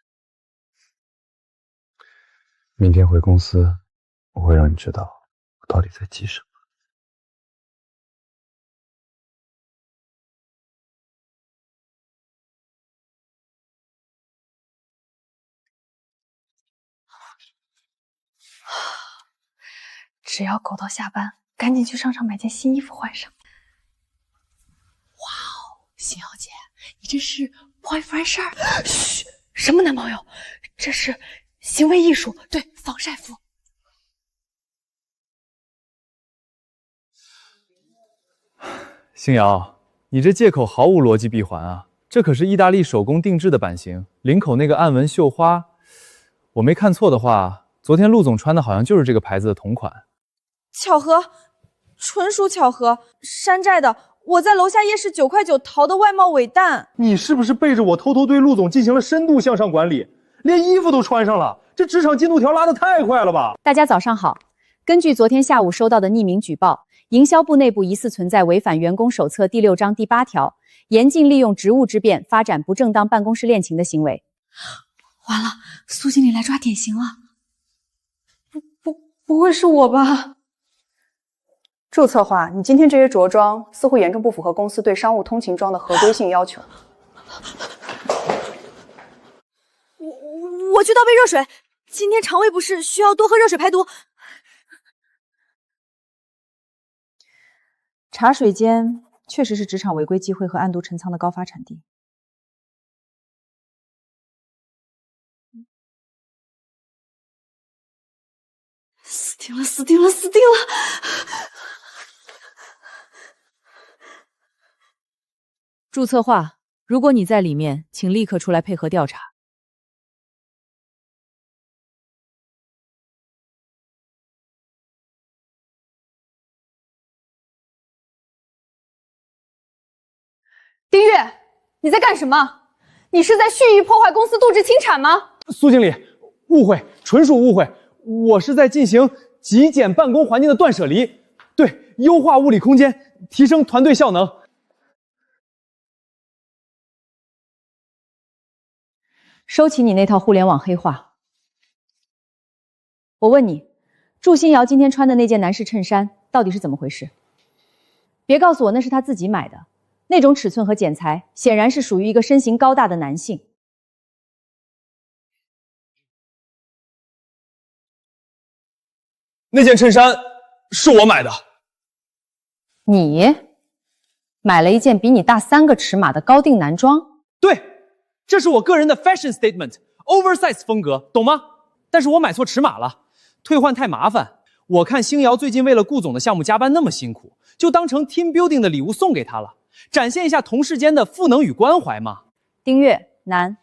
S19: 明天回公司，我会让你知道我到底在记什么。
S5: 只要狗到下班，赶紧去商场买件新衣服换上。哇哦，星瑶姐，你这是 boyfriend 事儿？嘘，什么男朋友？这是行为艺术，对，防晒服。
S1: 星瑶，你这借口毫无逻辑闭环啊！这可是意大利手工定制的版型，领口那个暗纹绣花，我没看错的话，昨天陆总穿的好像就是这个牌子的同款。
S11: 巧合，纯属巧合。山寨的，我在楼下夜市9块9淘的外贸伪蛋。
S8: 你是不是背着我偷偷对陆总进行了深度向上管理，连衣服都穿上了？这职场进度条拉得太快了吧！
S12: 大家早上好。根据昨天下午收到的匿名举报，营销部内部疑似存在违反员工手册第6章第8条，严禁利用职务之便发展不正当办公室恋情的行为。
S2: 完了，苏经理来抓典型了。不会是我吧？
S3: 祝策划，你今天这些着装似乎严重不符合公司对商务通勤装的合规性要求。
S11: 我去倒杯热水，今天肠胃不适，需要多喝热水排毒。
S12: 茶水间确实是职场违规机会和暗度陈仓的高发产地。
S2: 死定了！死定了！死定了！
S12: 祝策划，如果你在里面，请立刻出来配合调查。
S3: 丁月，你在干什么？你是在蓄意破坏公司杜质清产吗？
S7: 苏经理，误会，纯属误会。我是在进行极简办公环境的断舍离，对，优化物理空间，提升团队效能。
S12: 收起你那套互联网黑话。我问你，祝新瑶今天穿的那件男士衬衫到底是怎么回事？别告诉我那是他自己买的，那种尺寸和剪裁显然是属于一个身形高大的男性。
S7: 那件衬衫是我买的。
S12: 你？
S3: 买了一件比你大3个尺码的高定男装。
S7: 对，这是我个人的 fashion statement，oversize 风格，懂吗？但是我买错尺码了，退换太麻烦。我看星瑶最近为了顾总的项目加班那么辛苦，就当成 team building 的礼物送给他了，展现一下同事间的赋能与关怀嘛。
S4: 丁月，男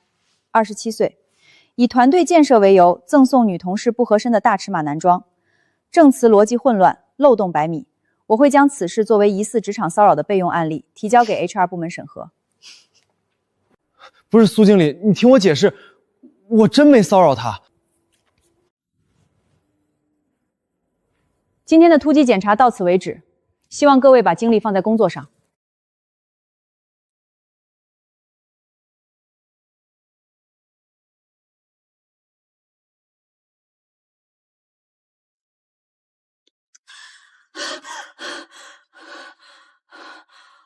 S4: ，27岁，以团队建设为由赠送女同事不合身的大尺码男装，证词逻辑混乱，漏洞百米。我会将此事作为疑似职场骚扰的备用案例，提交给 HR 部门审核。
S7: 不是苏经理，你听我解释，我真没骚扰他。
S3: 今天的突击检查到此为止，希望各位把精力放在工作上。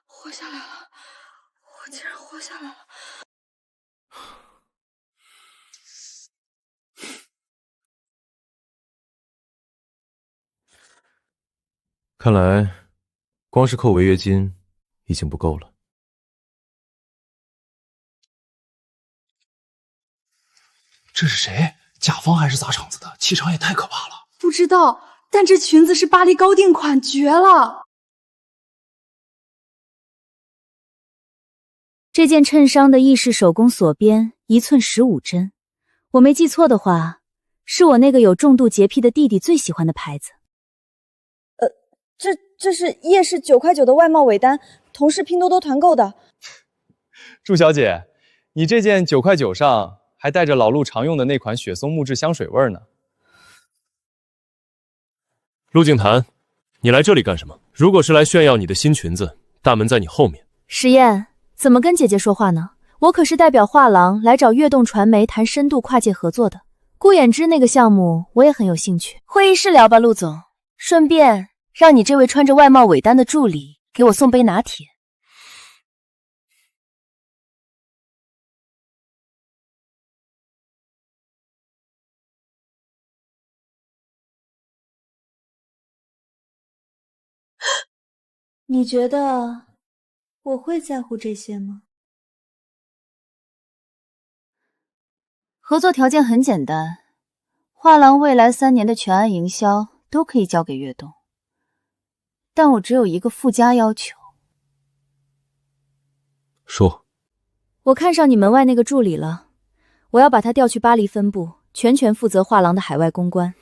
S11: 活下来了，我竟然活下来了。
S10: 看来，光是扣违约金已经不够了。
S6: 这是谁？甲方还是砸场子的？气场也太可怕了。
S11: 不知道，但这裙子是巴黎高定款，绝了！
S4: 这件衬衫的意式手工锁边，1寸15针。我没记错的话，是我那个有重度洁癖的弟弟最喜欢的牌子。
S11: 这是夜市9块9的外贸尾单，同事拼多多团购的。
S1: 祝小姐，你这件9块9上还带着老陆常用的那款雪松木质香水味呢。
S18: 陆静谈，你来这里干什么？如果是来炫耀你的新裙子，大门在你后面。
S4: 石燕，怎么跟姐姐说话呢？我可是代表画廊来找悦动传媒谈深度跨界合作的。顾衍之那个项目我也很有兴趣。会议室聊吧，陆总。顺便让你这位穿着外贸尾单的助理给我送杯拿铁。
S11: 你觉得我会在乎这些吗？
S4: 合作条件很简单，画廊未来3年的全案营销都可以交给悦动。但我只有一个附加要求。
S10: 说。
S4: 我看上你门外那个助理了，我要把他调去巴黎分部，全权负责画廊的海外公关，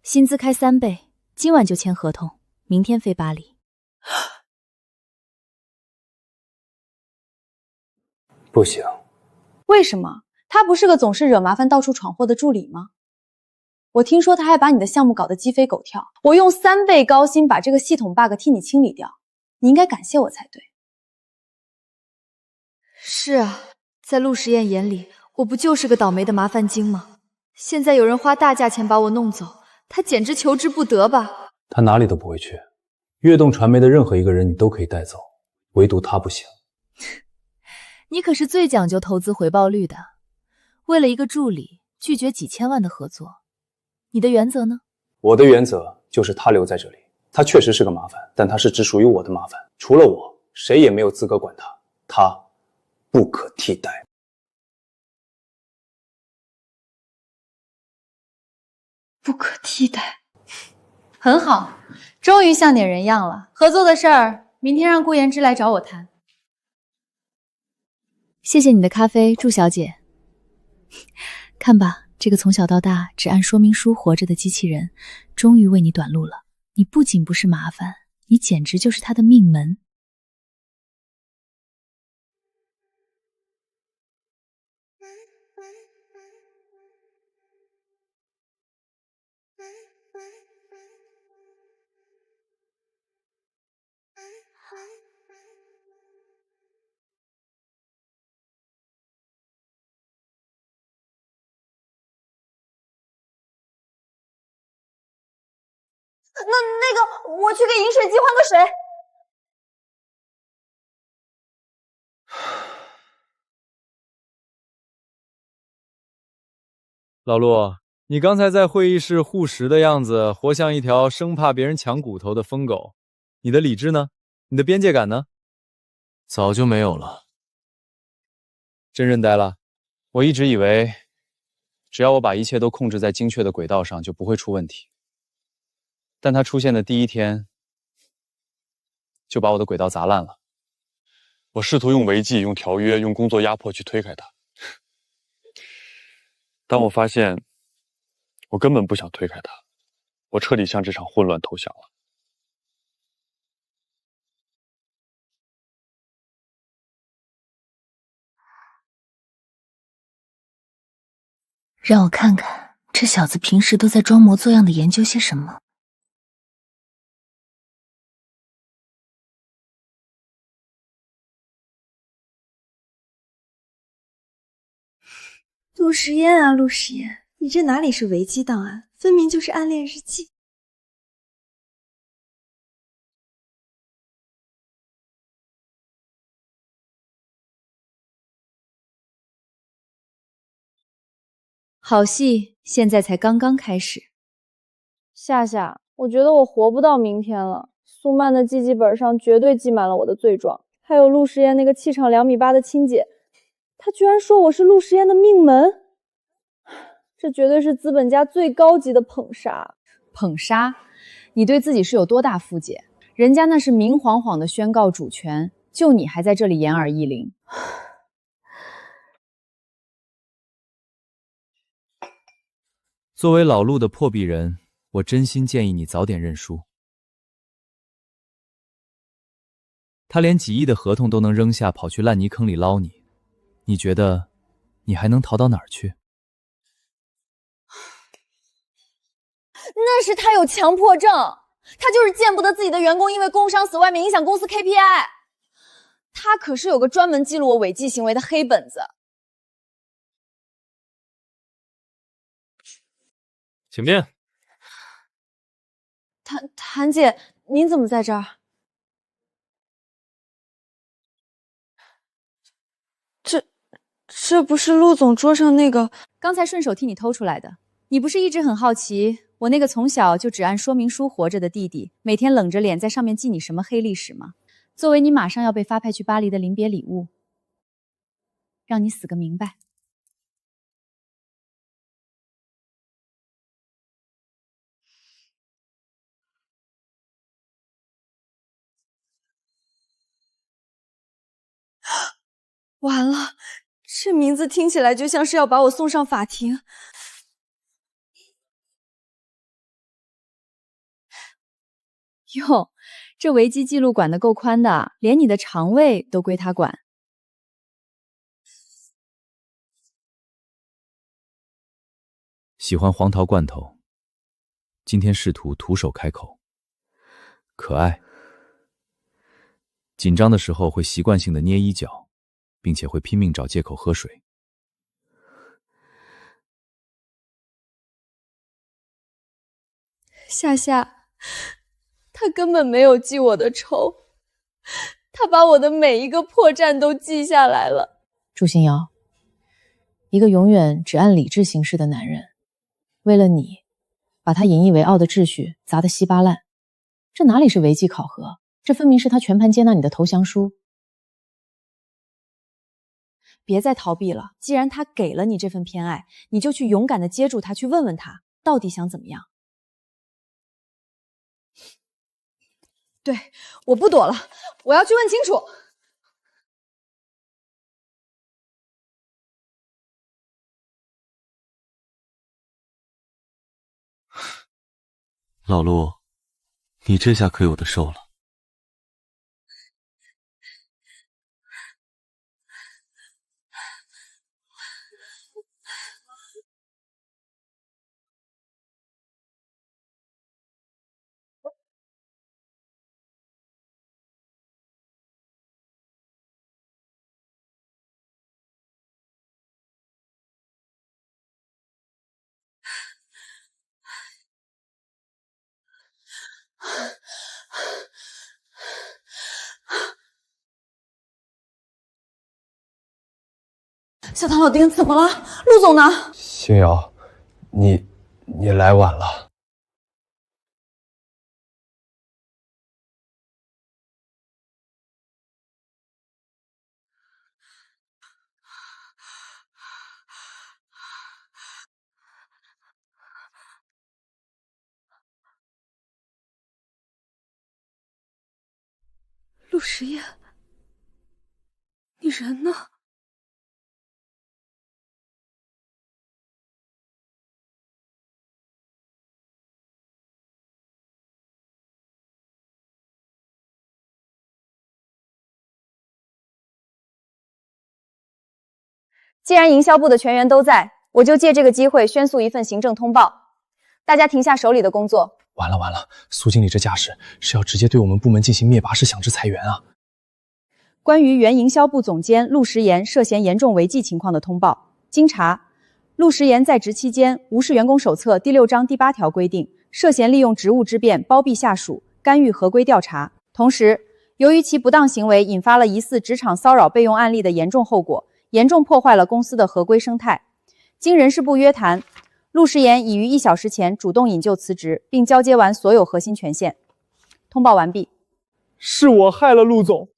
S4: 薪资开3倍，今晚就签合同，明天飞巴黎。
S1: 不行。
S11: 为什么？他不是个总是惹麻烦、到处闯祸的助理吗？我听说他还把你的项目搞得鸡飞狗跳，我用3倍高薪把这个系统 bug 替你清理掉，你应该感谢我才对。
S2: 是啊，在陆时燕眼里，我不就是个倒霉的麻烦精吗？现在有人花大价钱把我弄走，他简直求之不得吧？
S1: 他哪里都不会去，悦动传媒的任何一个人你都可以带走，唯独他不行。
S4: 你可是最讲究投资回报率的，为了一个助理拒绝几千万的合作，你的原则呢？
S1: 我的原则就是他留在这里，他确实是个麻烦，但他是只属于我的麻烦，除了我，谁也没有资格管他，他不可替代。
S11: 不可替代。
S2: 很好，终于像点人样了。合作的事儿，明天让顾言之来找我谈。
S4: 谢谢你的咖啡，祝小姐。看吧，这个从小到大只按说明书活着的机器人，终于为你短路了。你不仅不是麻烦，你简直就是他的命门。
S5: 那个，我去给饮水机换个水。
S1: 老陆，你刚才在会议室护食的样子，活像一条生怕别人抢骨头的疯狗。你的理智呢？你的边界感呢？
S14: 早就没有了。
S1: 真认呆了。我一直以为，只要我把一切都控制在精确的轨道上，就不会出问题。但它出现的第一天，就把我的轨道砸烂了。
S19: 我试图用违纪、用条约、用工作压迫去推开它，但我发现，我根本不想推开它，我彻底向这场混乱投降了。
S2: 让我看看这小子平时都在装模作样的研究些什么。
S5: 陆时烟啊，陆时烟，你这哪里是维基档案，分明就是暗恋日记。
S11: 好戏现在才刚刚开始。
S3: 夏夏，我觉得我活不到明天了。苏曼的记本上绝对记满了我的罪状，还有陆时烟那个气场2.8米的亲姐，她居然说我是陆时烟的命门，这绝对是资本家最高级的捧杀。
S11: 捧杀？你对自己是有多大富解？人家那是明晃晃的宣告主权，就你还在这里掩耳一铃。
S14: 作为老陆的破壁人，我真心建议你早点认输。他连几亿的合同都能扔下，跑去烂泥坑里捞你，你觉得你还能逃到哪儿去？
S5: 那是他有强迫症，他就是见不得自己的员工因为工伤死外面影响公司 KPI。他可是有个专门记录我违纪行为的黑本子。
S14: 请便。
S5: 谭姐，您怎么在这儿？这不是陆总桌上那个？
S11: 刚才顺手替你偷出来的。你不是一直很好奇，我那个从小就只按说明书活着的弟弟，每天冷着脸在上面记你什么黑历史吗？作为你马上要被发派去巴黎的临别礼物，让你死个明白。
S5: 完了，这名字听起来就像是要把我送上法庭。
S11: 哟，这维基记录管得够宽的，连你的肠胃都归他管。
S14: 喜欢黄桃罐头，今天试图徒手开口。可爱。紧张的时候会习惯性的捏衣角，并且会拼命找借口喝水。
S5: 夏夏，他根本没有记我的仇，他把我的每一个破绽都记下来了。
S11: 祝新瑶，一个永远只按理智行事的男人，为了你，把他引以为傲的秩序砸得稀巴烂，这哪里是违纪考核？这分明是他全盘接纳你的投降书。别再逃避了，既然他给了你这份偏爱，你就去勇敢地接住他，去问问他到底想怎么样。
S5: 对，我不躲了，我要去问清楚。
S18: 老陆，你这下可有的受了。
S5: 小唐老丁，怎么了？陆总呢？
S19: 星瑶，你来晚了。
S2: 陆时言，你人呢？
S11: 既然营销部的全员都在，我就借这个机会宣诉一份行政通报。大家停下手里的工作。
S6: 完了完了，苏经理这架势是要直接对我们部门进行灭拔式强制裁员啊！
S11: 关于原营销部总监陆时言涉嫌严重违纪情况的通报，经查，陆时言在职期间无视员工手册第6章第8条规定，涉嫌利用职务之便包庇下属，干预合规调查。同时，由于其不当行为引发了疑似职场骚扰备用案例的严重后果，严重破坏了公司的合规生态。经人事部约谈，陆时言已于1小时前主动引咎辞职，并交接完所有核心权限。通报完毕。
S7: 是我害了陆总，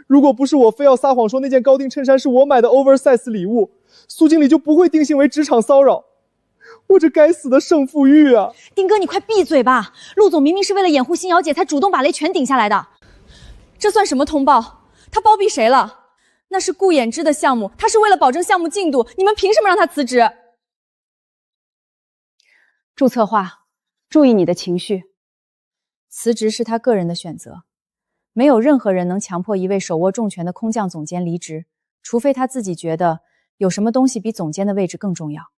S7: 如果不是我非要撒谎说那件高定衬衫是我买的 oversize 礼物，苏经理就不会定性为职场骚扰。我这该死的胜负欲啊！
S4: 丁哥，你快闭嘴吧！陆总明明是为了掩护星瑶姐才主动把雷全顶下来的。
S11: 这算什么通报？他包庇谁了？那是顾衍之的项目，他是为了保证项目进度，你们凭什么让他辞职？祝策划，注意你的情绪。辞职是他个人的选择，没有任何人能强迫一位手握重权的空降总监离职，除非他自己觉得有什么东西比总监的位置更重要。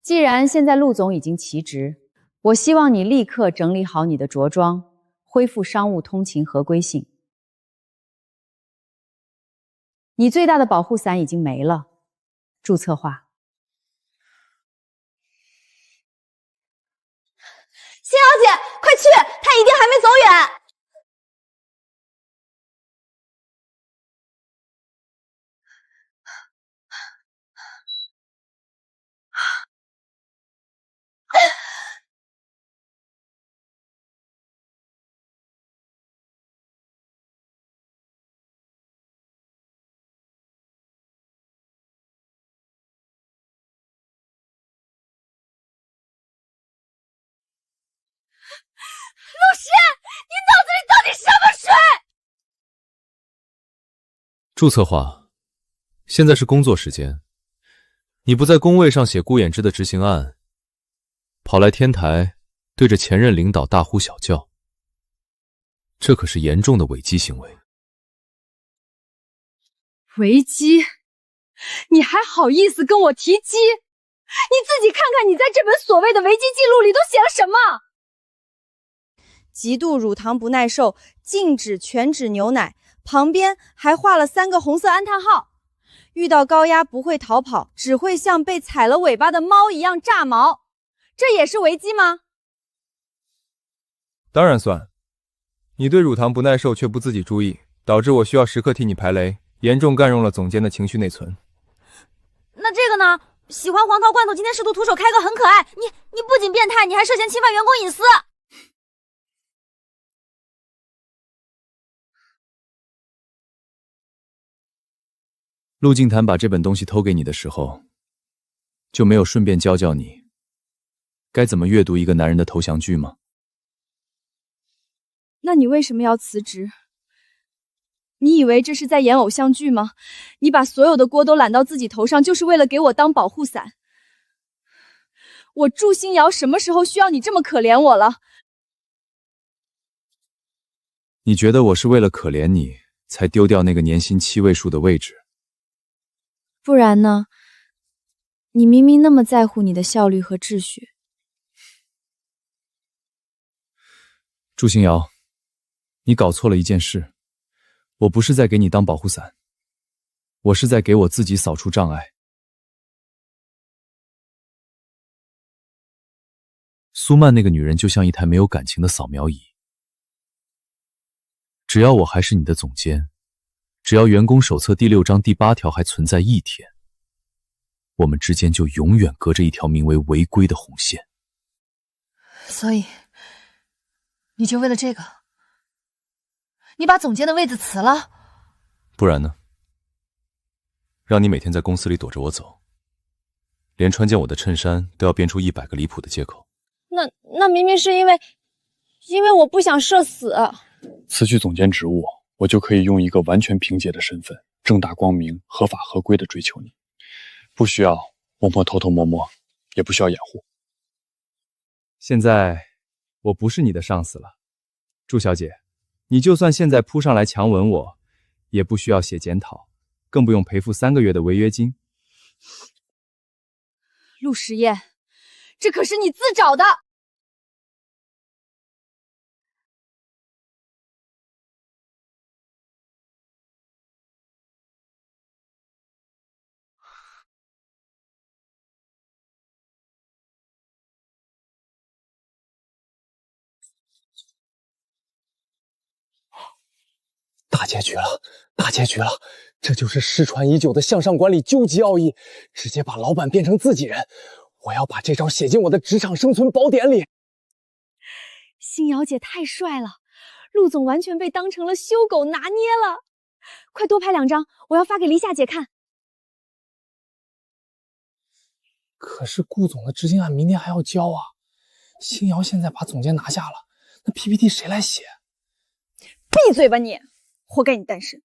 S11: 既然现在陆总已经辞职，我希望你立刻整理好你的着装，恢复商务通勤合规性。你最大的保护伞已经没了，祝策划。
S5: 星瑶姐，快去，她一定还没走远。陆时，你脑子里到底什么水？
S14: 祝策划，现在是工作时间，你不在工位上写顾衍之的执行案，跑来天台对着前任领导大呼小叫，这可是严重的违纪行为。
S2: 违纪？你还好意思跟我提鸡？你自己看看你在这本所谓的违纪记录里都写了什么？
S11: 极度乳糖不耐受，禁止全脂牛奶，旁边还画了3个红色安叹号。遇到高压不会逃跑，只会像被踩了尾巴的猫一样炸毛，这也是违纪吗？
S20: 当然算。你对乳糖不耐受却不自己注意，导致我需要时刻替你排雷，严重干扰了总监的情绪内存。
S5: 那这个呢？喜欢黄桃罐头，今天试图徒手开个很可爱。你不仅变态，你还涉嫌侵犯员工隐私。
S14: 陆静谈把这本东西偷给你的时候，就没有顺便教教你该怎么阅读一个男人的投降句吗？
S11: 那你为什么要辞职？你以为这是在演偶像剧吗？你把所有的锅都揽到自己头上，就是为了给我当保护伞。我祝星瑶什么时候需要你这么可怜我了？
S14: 你觉得我是为了可怜你，才丢掉那个年薪7位数的位置？
S11: 不然呢？你明明那么在乎你的效率和秩序。
S14: 祝星瑶，你搞错了一件事。我不是在给你当保护伞，我是在给我自己扫除障碍。苏曼那个女人就像一台没有感情的扫描仪，只要我还是你的总监，只要员工手册第6章第8条还存在一天，我们之间就永远隔着一条名为违规的红线。
S2: 所以，你就为了这个，你把总监的位子辞了？
S14: 不然呢？让你每天在公司里躲着我走，连穿件我的衬衫都要编出100个离谱的借口。
S4: 那明明是因为
S11: 因为我不想社死。
S19: 辞去总监职务，我就可以用一个完全凭借的身份，正大光明、合法合规的追求你，不需要偷偷摸摸，也不需要掩护。
S1: 现在我不是你的上司了，祝小姐，你就算现在扑上来强吻我，也不需要写检讨，更不用赔付3个月的违约金。
S2: 陆时宴，这可是你自找的。
S8: 大结局了，大结局了！这就是失传已久的向上管理究极奥义，直接把老板变成自己人。我要把这招写进我的职场生存宝典里。
S2: 星瑶姐太帅了，陆总完全被当成了修狗拿捏了。快多拍2张，我要发给黎夏姐看。
S6: 可是顾总的执行案明天还要交啊，星瑶现在把总监拿下了，那 PPT 谁来写？
S2: 闭嘴吧你！活该你单身。